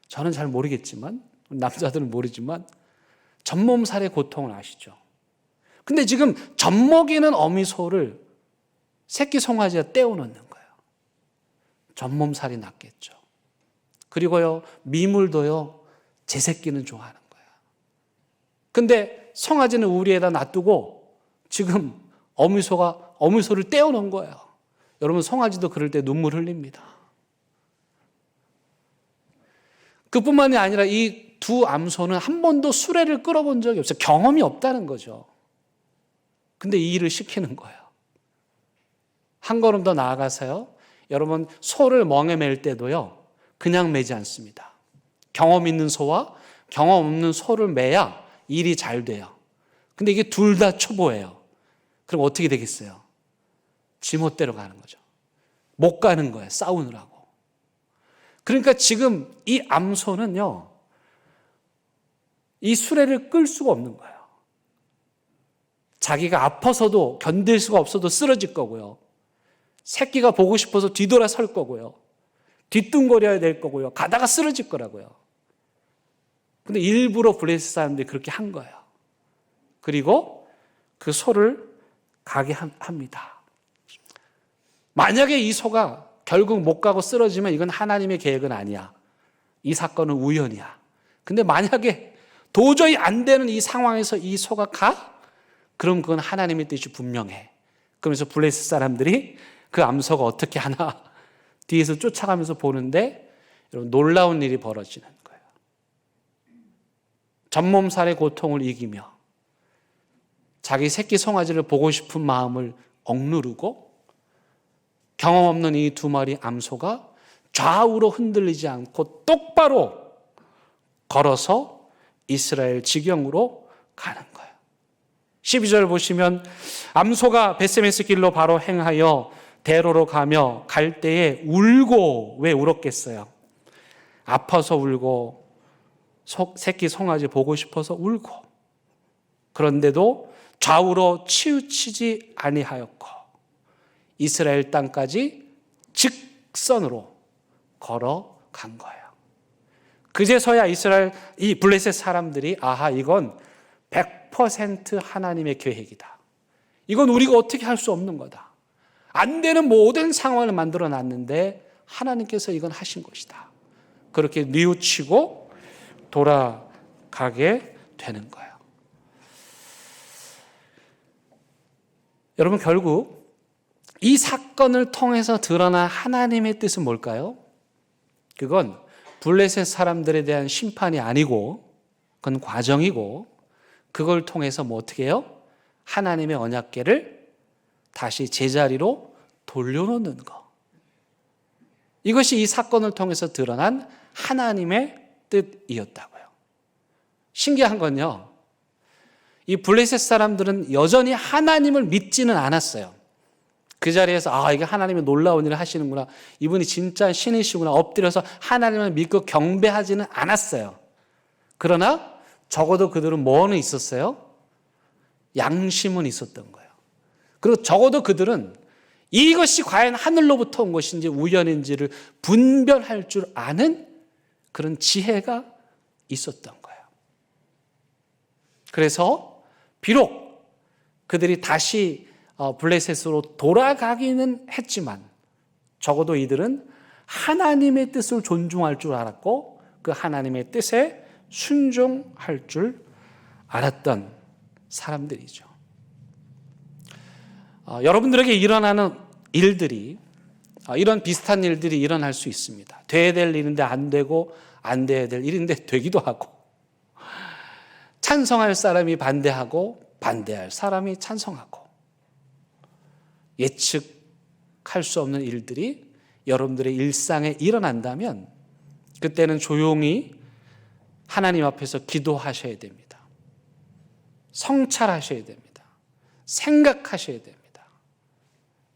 저는 잘 모르겠지만 남자들은 모르지만 전몸살의 고통을 아시죠? 근데 지금 젖먹이는 어미소를 새끼 송아지가 떼어놓는 거예요. 전몸살이 났겠죠. 그리고요, 미물도요, 제 새끼는 좋아하는 거예요. 근데 송아지는 우리에다 놔두고 지금 어미소를 떼어놓은 거예요. 여러분, 송아지도 그럴 때 눈물 흘립니다. 그뿐만이 아니라 이 2 암소는 한 번도 수레를 끌어본 적이 없어요. 경험이 없다는 거죠. 근데 이 일을 시키는 거예요. 한 걸음 더 나아가서요, 여러분, 소를 멍에 맬 때도요, 그냥 매지 않습니다. 경험 있는 소와 경험 없는 소를 매야 일이 잘 돼요. 근데 이게 둘 다 초보예요. 그럼 어떻게 되겠어요? 지멋대로 가는 거죠. 못 가는 거예요, 싸우느라고. 그러니까 지금 이 암소는요, 이 수레를 끌 수가 없는 거예요. 자기가 아파서도 견딜 수가 없어도 쓰러질 거고요. 새끼가 보고 싶어서 뒤돌아 설 거고요. 뒤뚱거려야 될 거고요. 가다가 쓰러질 거라고요. 근데 일부러 블레셋 사람들이 그렇게 한 거예요. 그리고 그 소를 가게 합니다. 만약에 이 소가 결국 못 가고 쓰러지면 이건 하나님의 계획은 아니야. 이 사건은 우연이야. 근데 만약에 도저히 안 되는 이 상황에서 이 소가 가? 그럼 그건 하나님의 뜻이 분명해. 그러면서 블레셋 사람들이 그 암소가 어떻게 하나 뒤에서 쫓아가면서 보는데 여러분 놀라운 일이 벌어지는 거예요. 전몸살의 고통을 이기며 자기 새끼 송아지를 보고 싶은 마음을 억누르고 경험 없는 이 두 마리 암소가 좌우로 흔들리지 않고 똑바로 걸어서 이스라엘 지경으로 가는 거예요. 12절 보시면 암소가 베세메스 길로 바로 행하여 대로로 가며 갈 때에 울고, 왜 울었겠어요? 아파서 울고 새끼 송아지 보고 싶어서 울고, 그런데도 좌우로 치우치지 아니하였고 이스라엘 땅까지 직선으로 걸어간 거예요. 그제서야 이스라엘 이 블레셋 사람들이 아하, 이건 100% 하나님의 계획이다. 이건 우리가 어떻게 할 수 없는 거다. 안 되는 모든 상황을 만들어 놨는데 하나님께서 이건 하신 것이다. 그렇게 뉘우치고 돌아가게 되는 거예요. 여러분, 결국 이 사건을 통해서 드러난 하나님의 뜻은 뭘까요? 그건 블레셋 사람들에 대한 심판이 아니고 그건 과정이고, 그걸 통해서 뭐 어떻게 해요? 하나님의 언약궤를 다시 제자리로 돌려놓는 거. 이것이 이 사건을 통해서 드러난 하나님의 뜻이었다고요. 신기한 건요, 이 블레셋 사람들은 여전히 하나님을 믿지는 않았어요. 그 자리에서 아, 이게 하나님이 놀라운 일을 하시는구나, 이분이 진짜 신이시구나, 엎드려서 하나님을 믿고 경배하지는 않았어요. 그러나 적어도 그들은 뭐는 있었어요? 양심은 있었던 거예요. 그리고 적어도 그들은 이것이 과연 하늘로부터 온 것인지 우연인지를 분별할 줄 아는 그런 지혜가 있었던 거예요. 그래서 비록 그들이 다시 블레셋으로 돌아가기는 했지만 적어도 이들은 하나님의 뜻을 존중할 줄 알았고 그 하나님의 뜻에 순종할 줄 알았던 사람들이죠. 여러분들에게 일어나는 일들이 이런 비슷한 일들이 일어날 수 있습니다. 돼야 될 일인데 안 되고 안 돼야 될 일인데 되기도 하고, 찬성할 사람이 반대하고 반대할 사람이 찬성하고, 예측할 수 없는 일들이 여러분들의 일상에 일어난다면 그때는 조용히 하나님 앞에서 기도하셔야 됩니다. 성찰하셔야 됩니다. 생각하셔야 됩니다.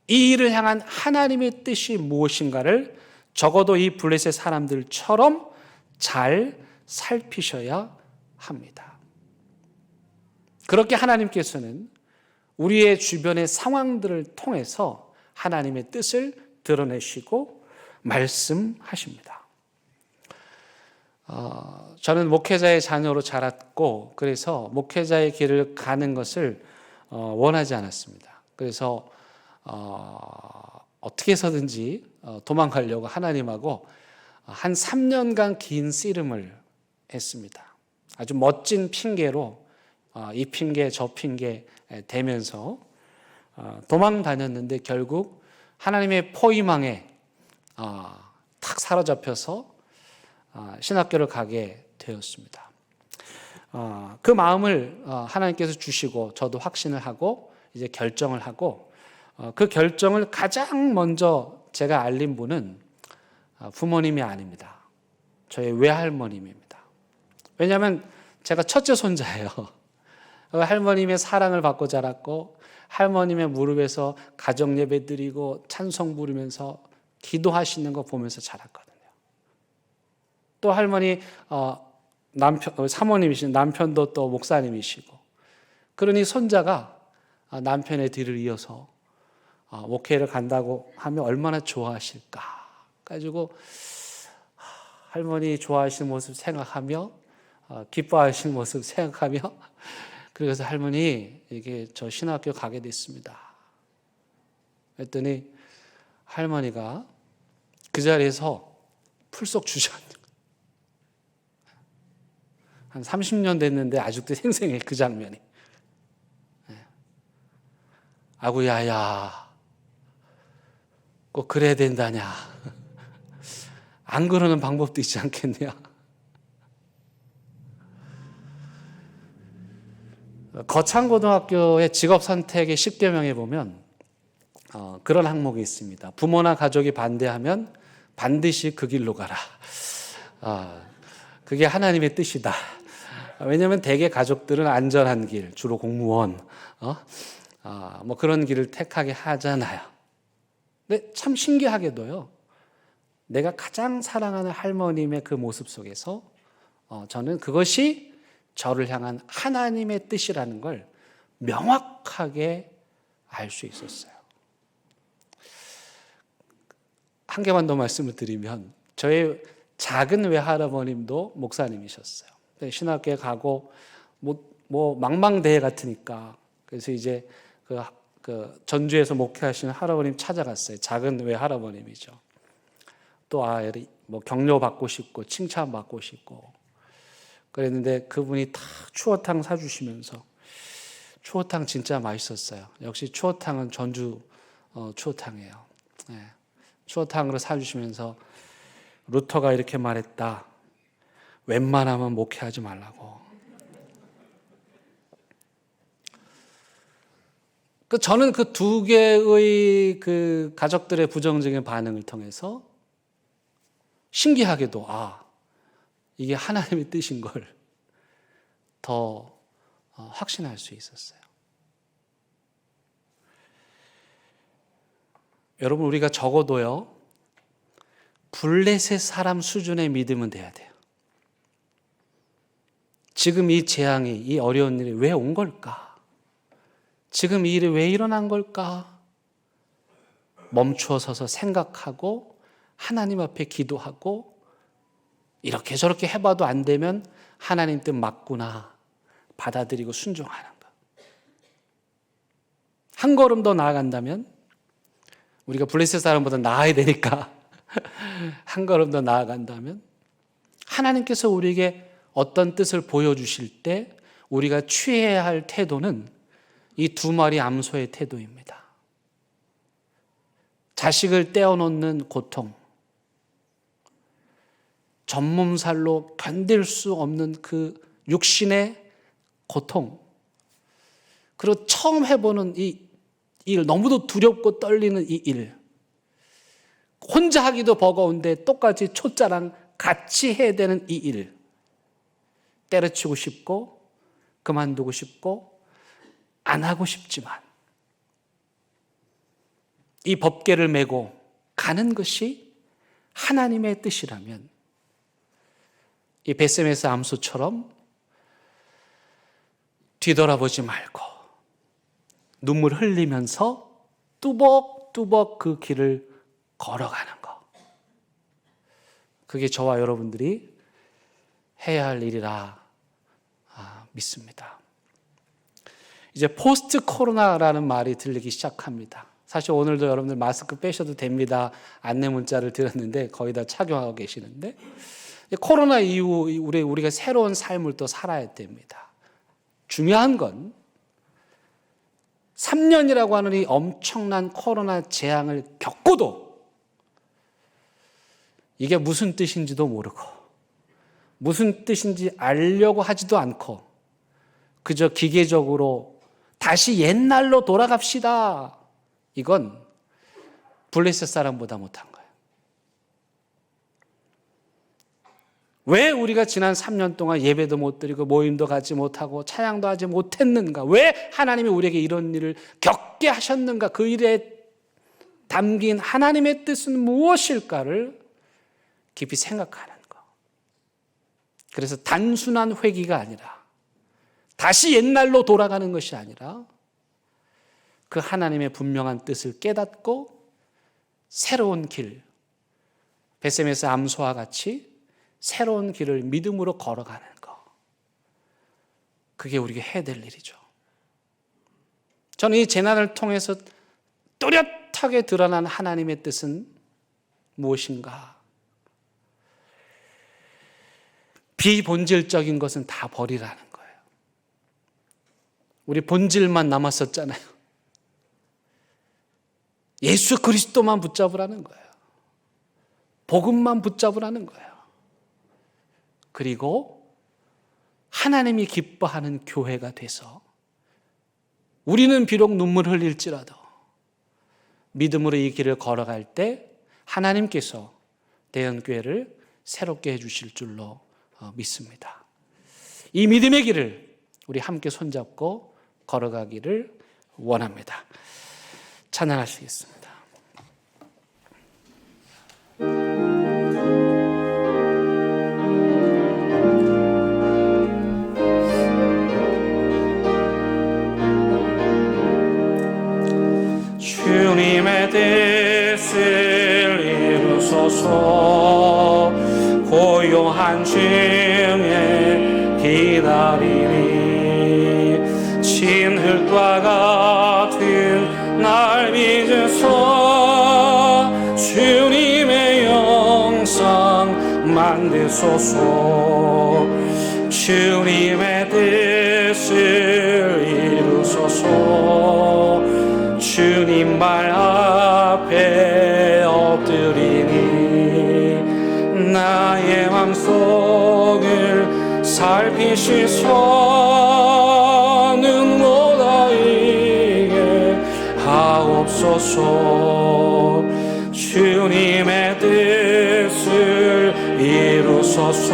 이 일을 향한 하나님의 뜻이 무엇인가를 적어도 이 블레셋 사람들처럼 잘 살피셔야 합니다. 그렇게 하나님께서는 우리의 주변의 상황들을 통해서 하나님의 뜻을 드러내시고 말씀하십니다. 저는 목회자의 자녀로 자랐고, 그래서 목회자의 길을 가는 것을 원하지 않았습니다. 그래서 어떻게 해서든지 도망가려고 하나님하고 한 3년간 긴 씨름을 했습니다. 아주 멋진 핑계로 이 핑계 저 핑계 대면서 도망 다녔는데 결국 하나님의 포위망에 탁 사로잡혀서 신학교를 가게 되었습니다. 그 마음을 하나님께서 주시고 저도 확신을 하고 이제 결정을 하고, 그 결정을 가장 먼저 제가 알린 분은 부모님이 아닙니다. 저의 외할머님입니다. 왜냐하면 제가 첫째 손자예요. 할머님의 사랑을 받고 자랐고 할머님의 무릎에서 가정 예배 드리고 찬송 부르면서 기도하시는 거 보면서 자랐거든요. 또 할머니 사모님이신 남편도 또 목사님이시고, 그러니 손자가 남편의 뒤를 이어서 목회를 간다고 하면 얼마나 좋아하실까. 가지고 할머니 좋아하시는 모습 생각하며 기뻐하시는 모습 생각하며 그래서 할머니 이게 저 신학교 가게 됐습니다. 그랬더니 할머니가 그 자리에서 풀썩 주저앉는 거예요. 한 30년 됐는데 아직도 생생해 그 장면이. 아구 야야 꼭 그래야 된다냐. 안 그러는 방법도 있지 않겠냐. 거창고등학교의 직업선택의 10계명에 보면 그런 항목이 있습니다. 부모나 가족이 반대하면 반드시 그 길로 가라. 그게 하나님의 뜻이다. 왜냐하면 대개 가족들은 안전한 길, 주로 공무원, 뭐 그런 길을 택하게 하잖아요. 근데 참 신기하게도요. 내가 가장 사랑하는 할머님의 그 모습 속에서 저는 그것이 저를 향한 하나님의 뜻이라는 걸 명확하게 알 수 있었어요. 한 개만 더 말씀을 드리면 저의 작은 외할아버님도 목사님이셨어요. 신학교에 가고 뭐 망망대해 같으니까 그래서 이제 그 전주에서 목회하시는 할아버님 찾아갔어요. 작은 외할아버님이죠. 또 뭐 격려 받고 싶고 칭찬 받고 싶고 그랬는데 그분이 다 추어탕 사주시면서 추어탕 진짜 맛있었어요. 역시 추어탕은 전주 추어탕이에요. 네. 추어탕으로 사주시면서 루터가 이렇게 말했다. 웬만하면 목회하지 말라고. 저는 그 두 개의 그 가족들의 부정적인 반응을 통해서 신기하게도 이게 하나님의 뜻인 걸 더 확신할 수 있었어요. 여러분 우리가 적어도요. 블레셋 사람 수준의 믿음은 돼야 돼요. 지금 이 재앙이 이 어려운 일이 왜 온 걸까? 지금 이 일이 왜 일어난 걸까? 멈추어 서서 생각하고 하나님 앞에 기도하고 이렇게 저렇게 해봐도 안 되면 하나님 뜻 맞구나 받아들이고 순종하는 것. 한 걸음 더 나아간다면 우리가 블레셋 사람보다 나아야 되니까 한 걸음 더 나아간다면 하나님께서 우리에게 어떤 뜻을 보여주실 때 우리가 취해야 할 태도는 이 두 마리 암소의 태도입니다. 자식을 떼어놓는 고통, 전몸살로 견딜 수 없는 그 육신의 고통, 그리고 처음 해보는 이 일, 너무도 두렵고 떨리는 이 일, 혼자 하기도 버거운데 똑같이 초짜랑 같이 해야 되는 이 일, 때려치고 싶고 그만두고 싶고 안 하고 싶지만 이 법궤를 메고 가는 것이 하나님의 뜻이라면 이 벳세메스 암소처럼 뒤돌아보지 말고 눈물 흘리면서 뚜벅뚜벅 그 길을 걸어가는 것. 그게 저와 여러분들이 해야 할 일이라 믿습니다. 이제 포스트 코로나라는 말이 들리기 시작합니다. 사실 오늘도 여러분들 마스크 빼셔도 됩니다. 안내 문자를 드렸는데 거의 다 착용하고 계시는데 코로나 이후 우리가 새로운 삶을 또 살아야 됩니다. 중요한 건 3년이라고 하는 이 엄청난 코로나 재앙을 겪고도 이게 무슨 뜻인지도 모르고 무슨 뜻인지 알려고 하지도 않고 그저 기계적으로 다시 옛날로 돌아갑시다. 이건 블레셋 사람보다 못한 거예요. 왜 우리가 지난 3년 동안 예배도 못 드리고 모임도 가지 못하고 찬양도 하지 못했는가? 왜 하나님이 우리에게 이런 일을 겪게 하셨는가? 그 일에 담긴 하나님의 뜻은 무엇일까를 깊이 생각하는 거. 그래서 단순한 회개가 아니라 다시 옛날로 돌아가는 것이 아니라 그 하나님의 분명한 뜻을 깨닫고 새로운 길, 베세메스 암소와 같이 새로운 길을 믿음으로 걸어가는 거, 그게 우리가 해야 될 일이죠. 저는 이 재난을 통해서 뚜렷하게 드러난 하나님의 뜻은 무엇인가? 비본질적인 것은 다 버리라는 거예요. 우리 본질만 남았었잖아요. 예수 그리스도만 붙잡으라는 거예요. 복음만 붙잡으라는 거예요. 그리고 하나님이 기뻐하는 교회가 돼서 우리는 비록 눈물 흘릴지라도 믿음으로 이 길을 걸어갈 때 하나님께서 대형교회를 새롭게 해주실 줄로 믿습니다. 이 믿음의 길을 우리 함께 손잡고 걸어가기를 원합니다. 찬양하시겠습니다. 주님의 뜻을 이루소서. 고요한 중에 기다리니 진흙과 같은 날 믿으소. 주님의 영상 만드소서. 주님의 뜻을 이루소서. 주님 발 앞에 엎드리니 나의 맘속을 살피시소. 눈 못 아이게 하옵소서. 주님의 뜻을 이루소서.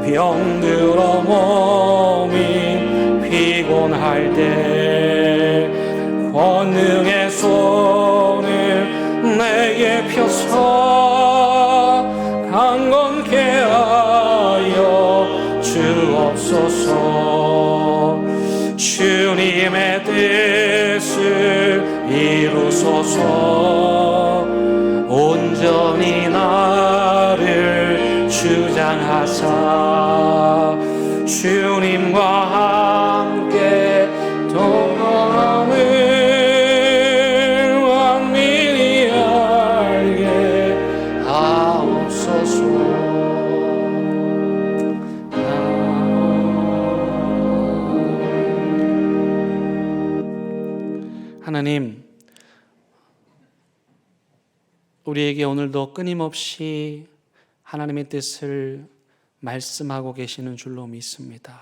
병들어 몸이 피곤할 때 권능의 손을 내게 펴서 강건케 하여 주옵소서. 주님의 뜻을 이루소서. 온전히 나를 주장하사 주님과 함께 동행함을 만민이 알게 하옵소서. 하나님, 우리에게 오늘도 끊임없이 하나님의 뜻을 말씀하고 계시는 줄로 믿습니다.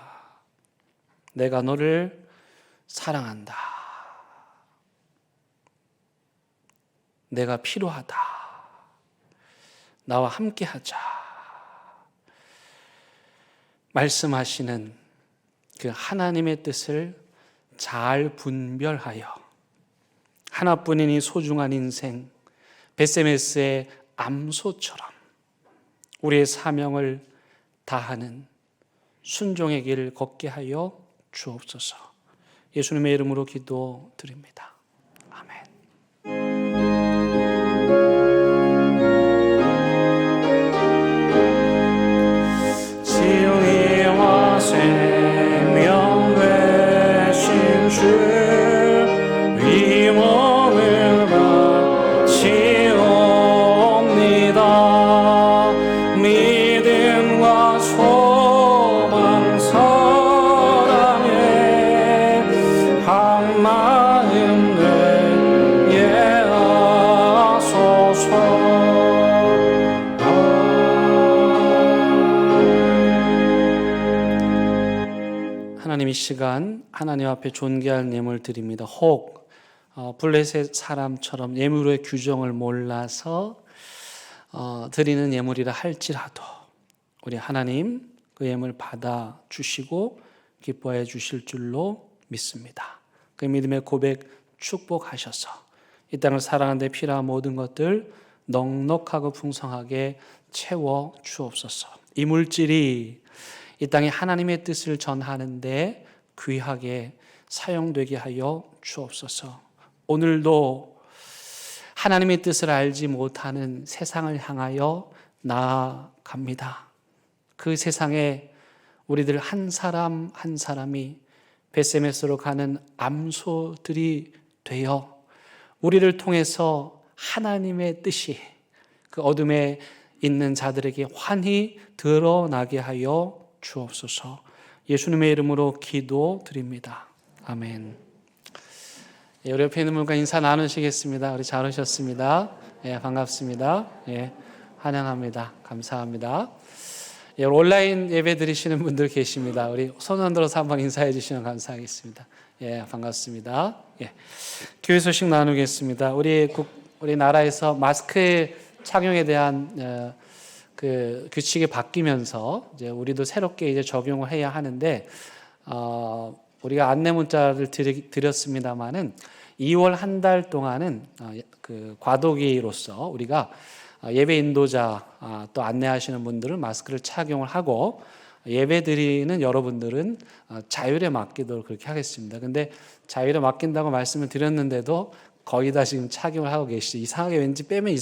내가 너를 사랑한다. 내가 필요하다. 나와 함께하자. 말씀하시는 그 하나님의 뜻을 잘 분별하여 하나뿐인 이 소중한 인생, 베세메스의 암소처럼 우리의 사명을 다하는 순종의 길을 걷게 하여 주옵소서. 예수님의 이름으로 기도드립니다. 아멘. 진리와 생명 되신 주 위엄을 바치옵니다. 믿음과 소망 사랑에 한 마음 되게 하소서. 하나님, 이 시간 하나님 앞에 존귀할 예물 드립니다. 혹 블레셋 사람처럼 예물의 규정을 몰라서 드리는 예물이라 할지라도 우리 하나님 그 예물 받아 주시고 기뻐해 주실 줄로 믿습니다. 그 믿음의 고백 축복하셔서 이 땅을 사랑하는 데 필요한 모든 것들 넉넉하고 풍성하게 채워 주옵소서. 이 물질이 이 땅에 하나님의 뜻을 전하는데 귀하게 사용되게 하여 주옵소서. 오늘도 하나님의 뜻을 알지 못하는 세상을 향하여 나아갑니다. 그 세상에 우리들 한 사람 한 사람이 베세메스로 가는 암소들이 되어 우리를 통해서 하나님의 뜻이 그 어둠에 있는 자들에게 환히 드러나게 하여 주옵소서. 예수님의 이름으로 기도드립니다. 아멘. 우리 옆에 있는 분과 인사 나누시겠습니다. 우리 잘 오셨습니다. 반갑습니다. 환영합니다. 감사합니다. 온라인 예배 드리시는 분들 계십니다. 우리 손 흔들어서 한번 인사해 주시면 감사하겠습니다. 반갑습니다. 교회 소식 나누겠습니다. 우리 나라에서 마스크 착용에 대한 그 규칙이 바뀌면서 이제 우리도 새롭게 이제 적용을 해야 하는데 우리가 안내 문자를 드렸습니다만은 2월 한 달 동안은 그 과도기로서 우리가 예배 인도자 또 안내하시는 분들은 마스크를 착용을 하고 예배 드리는 여러분들은 자율에 맡기도록 그렇게 하겠습니다. 근데 자율에 맡긴다고 말씀을 드렸는데도 거의 다 지금 착용을 하고 계시죠. 이상하게 왠지 빼면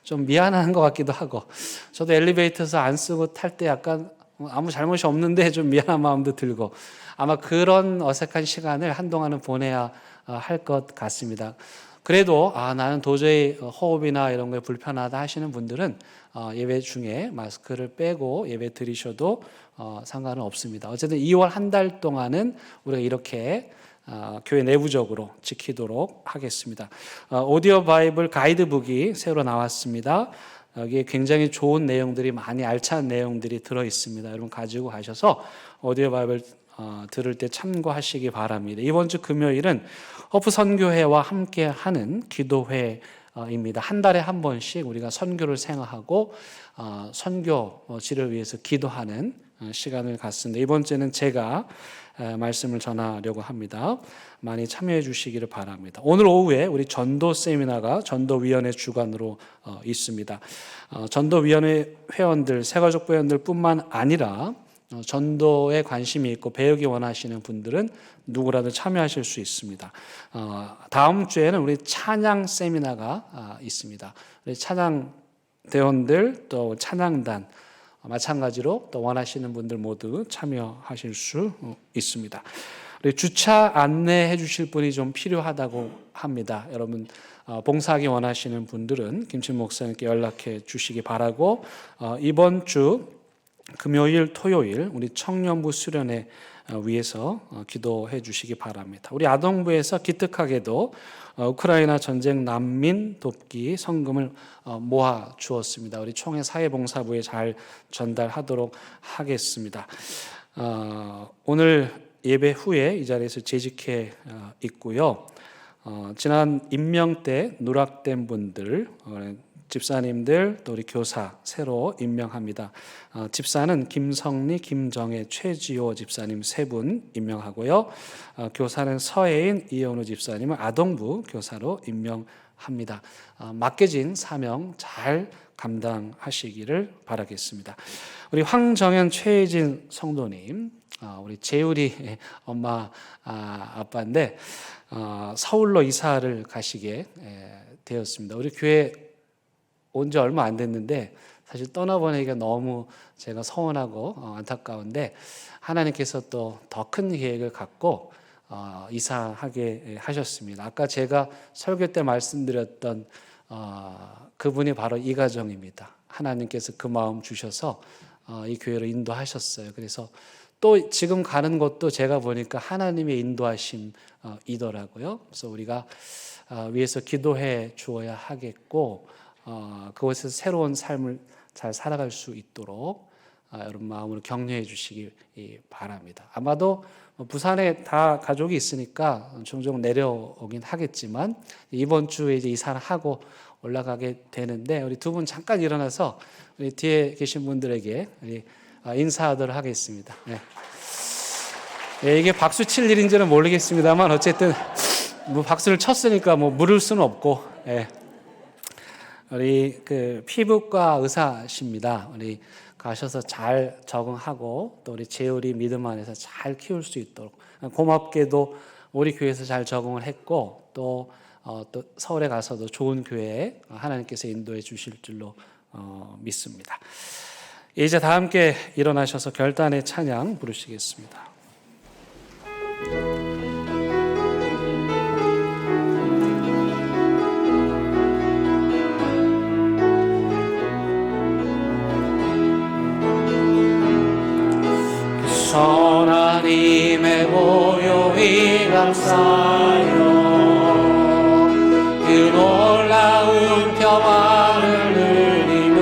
좀 미안한 것 같기도 하고, 저도 엘리베이터에서 안 쓰고 탈 때 약간 아무 잘못이 없는데 좀 미안한 마음도 들고, 아마 그런 어색한 시간을 한동안은 보내야 할 것 같습니다. 그래도 나는 도저히 호흡이나 이런 거에 불편하다 하시는 분들은 예배 중에 마스크를 빼고 예배 드리셔도 상관은 없습니다. 어쨌든 2월 한 달 동안은 우리가 이렇게 교회 내부적으로 지키도록 하겠습니다. 오디오 바이블 가이드북이 새로 나왔습니다. 여기에 굉장히 좋은 내용들이, 많이 알찬 내용들이 들어 있습니다. 여러분 가지고 가셔서 오디오 바이블 들을 때 참고하시기 바랍니다. 이번 주 금요일은 허프 선교회와 함께 하는 기도회입니다. 한 달에 한 번씩 우리가 선교를 생각하고 선교지를 위해서 기도하는 시간을 갖습니다. 이번 주에는 제가 말씀을 전하려고 합니다. 많이 참여해 주시기를 바랍니다. 오늘 오후에 우리 전도 세미나가 전도위원회 주관으로 있습니다. 전도위원회 회원들, 새가족 회원들 뿐만 아니라 전도에 관심이 있고 배우기 원하시는 분들은 누구라도 참여하실 수 있습니다. 다음 주에는 우리 찬양 세미나가 있습니다. 우리 찬양 대원들 또 찬양단 마찬가지로 또 원하시는 분들 모두 참여하실 수 있습니다. 우리 주차 안내해 주실 분이 좀 필요하다고 합니다. 여러분 봉사하기 원하시는 분들은 김진 목사님께 연락해 주시기 바라고, 이번 주 금요일, 토요일 우리 청년부 수련회 위해서 기도해 주시기 바랍니다. 우리 아동부에서 기특하게도 우크라이나 전쟁 난민 돕기 성금을 모아 주었습니다. 우리 총회 사회봉사부에 잘 전달하도록 하겠습니다. 오늘 예배 후에 이 자리에서 재직해 있고요. 지난 임명 때 누락된 분들, 집사님들 또 우리 교사 새로 임명합니다. 집사는 김성리, 김정혜, 최지호 집사님 3분 임명하고요. 교사는 서혜인, 이현우 집사님을 아동부 교사로 임명합니다. 맡겨진 사명 잘 감당하시기를 바라겠습니다. 우리 황정현, 최혜진 성도님, 우리 재율이 엄마 아빠인데 서울로 이사를 가시게 되었습니다. 우리 교회 온 지 얼마 안 됐는데 사실 떠나보내기가 너무 제가 서운하고 안타까운데, 하나님께서 또 더 큰 계획을 갖고 이사하게 하셨습니다. 아까 제가 설교 때 말씀드렸던 그분이 바로 이 가정입니다. 하나님께서 그 마음 주셔서 이 교회를 인도하셨어요. 그래서 또 지금 가는 곳도 제가 보니까 하나님의 인도하심이더라고요. 그래서 우리가 위해서 기도해 주어야 하겠고, 그곳에서 새로운 삶을 잘 살아갈 수 있도록 여러분 마음으로 격려해 주시기 바랍니다. 아마도 부산에 다 가족이 있으니까 종종 내려오긴 하겠지만 이번 주에 이제 이사를 하고 올라가게 되는데, 우리 두 분 잠깐 일어나서 우리 뒤에 계신 분들에게 우리 인사하도록 하겠습니다. 이게 박수 칠 일인지는 모르겠습니다만 어쨌든 뭐 박수를 쳤으니까 뭐 물을 수는 없고, 우리 그 피부과 의사십니다. 우리 가셔서 잘 적응하고 또 우리 재율이 믿음 안에서 잘 키울 수 있도록, 고맙게도 우리 교회에서 잘 적응을 했고 또 서울에 가서도 좋은 교회에 하나님께서 인도해 주실 줄로 믿습니다. 이제 다 함께 일어나셔서 결단의 찬양 부르시겠습니다. 하나님의 보혈이 감사요 그 놀라운 평화를 누리며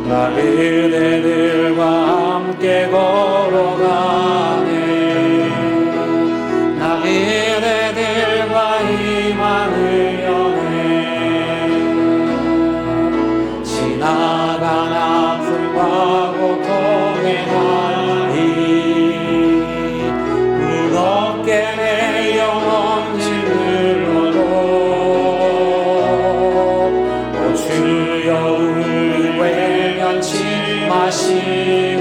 나 그대들과 함께 걸어가네 나 그대들과 희망을 여네 지나간 아픔과 고통의 날이 무겁게 내 영혼 짓눌러도 오 주여 우리 외면치 마시고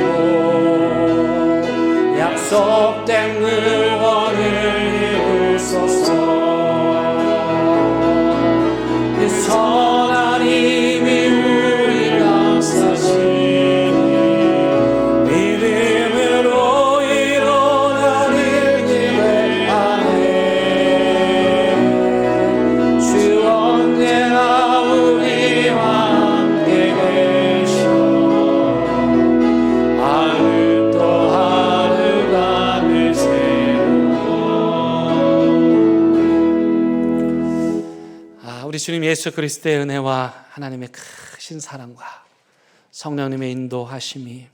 약속된 구원을 이루소서 그 선한 힘이 우리 감싸시니 믿음으로 일어나는 기회 안에 주 언제나 우리와 함께 계셔 하루 또 하루가 늘 새로워. 우리 주님 예수 그리스도의 은혜와 하나님의 크신 사랑과 성령님의 인도하심이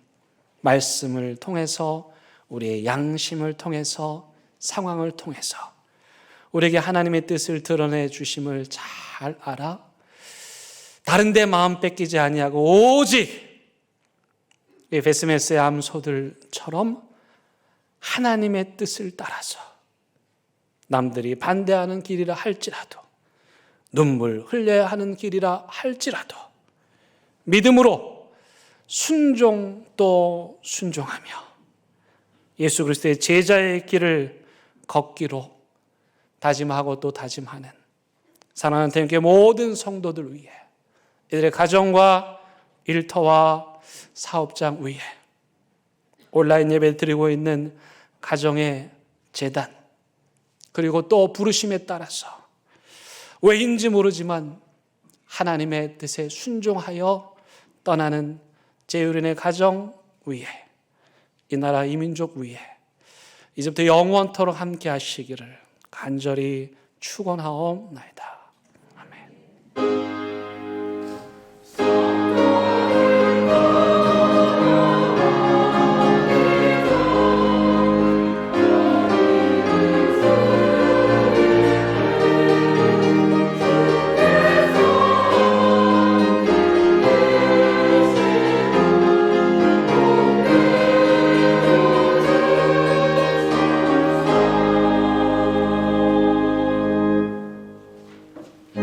말씀을 통해서 우리의 양심을 통해서 상황을 통해서 우리에게 하나님의 뜻을 드러내 주심을 잘 알아 다른 데 마음 뺏기지 아니하고 오직 이 베스메스의 암소들처럼 하나님의 뜻을 따라서 남들이 반대하는 길이라 할지라도 눈물 흘려야 하는 길이라 할지라도 믿음으로 순종 또 순종하며 예수 그리스도의 제자의 길을 걷기로 다짐하고 또 다짐하는 사랑하는 태영교회 모든 성도들 위해 이들의 가정과 일터와 사업장 위에 온라인 예배를 드리고 있는 가정의 재단 그리고 또 부르심에 따라서 왜인지 모르지만 하나님의 뜻에 순종하여 떠나는 제유린의 가정 위에 이 나라 이 민족 위에 이제부터 영원토록 함께 하시기를 간절히 축원하옵나이다. 아멘.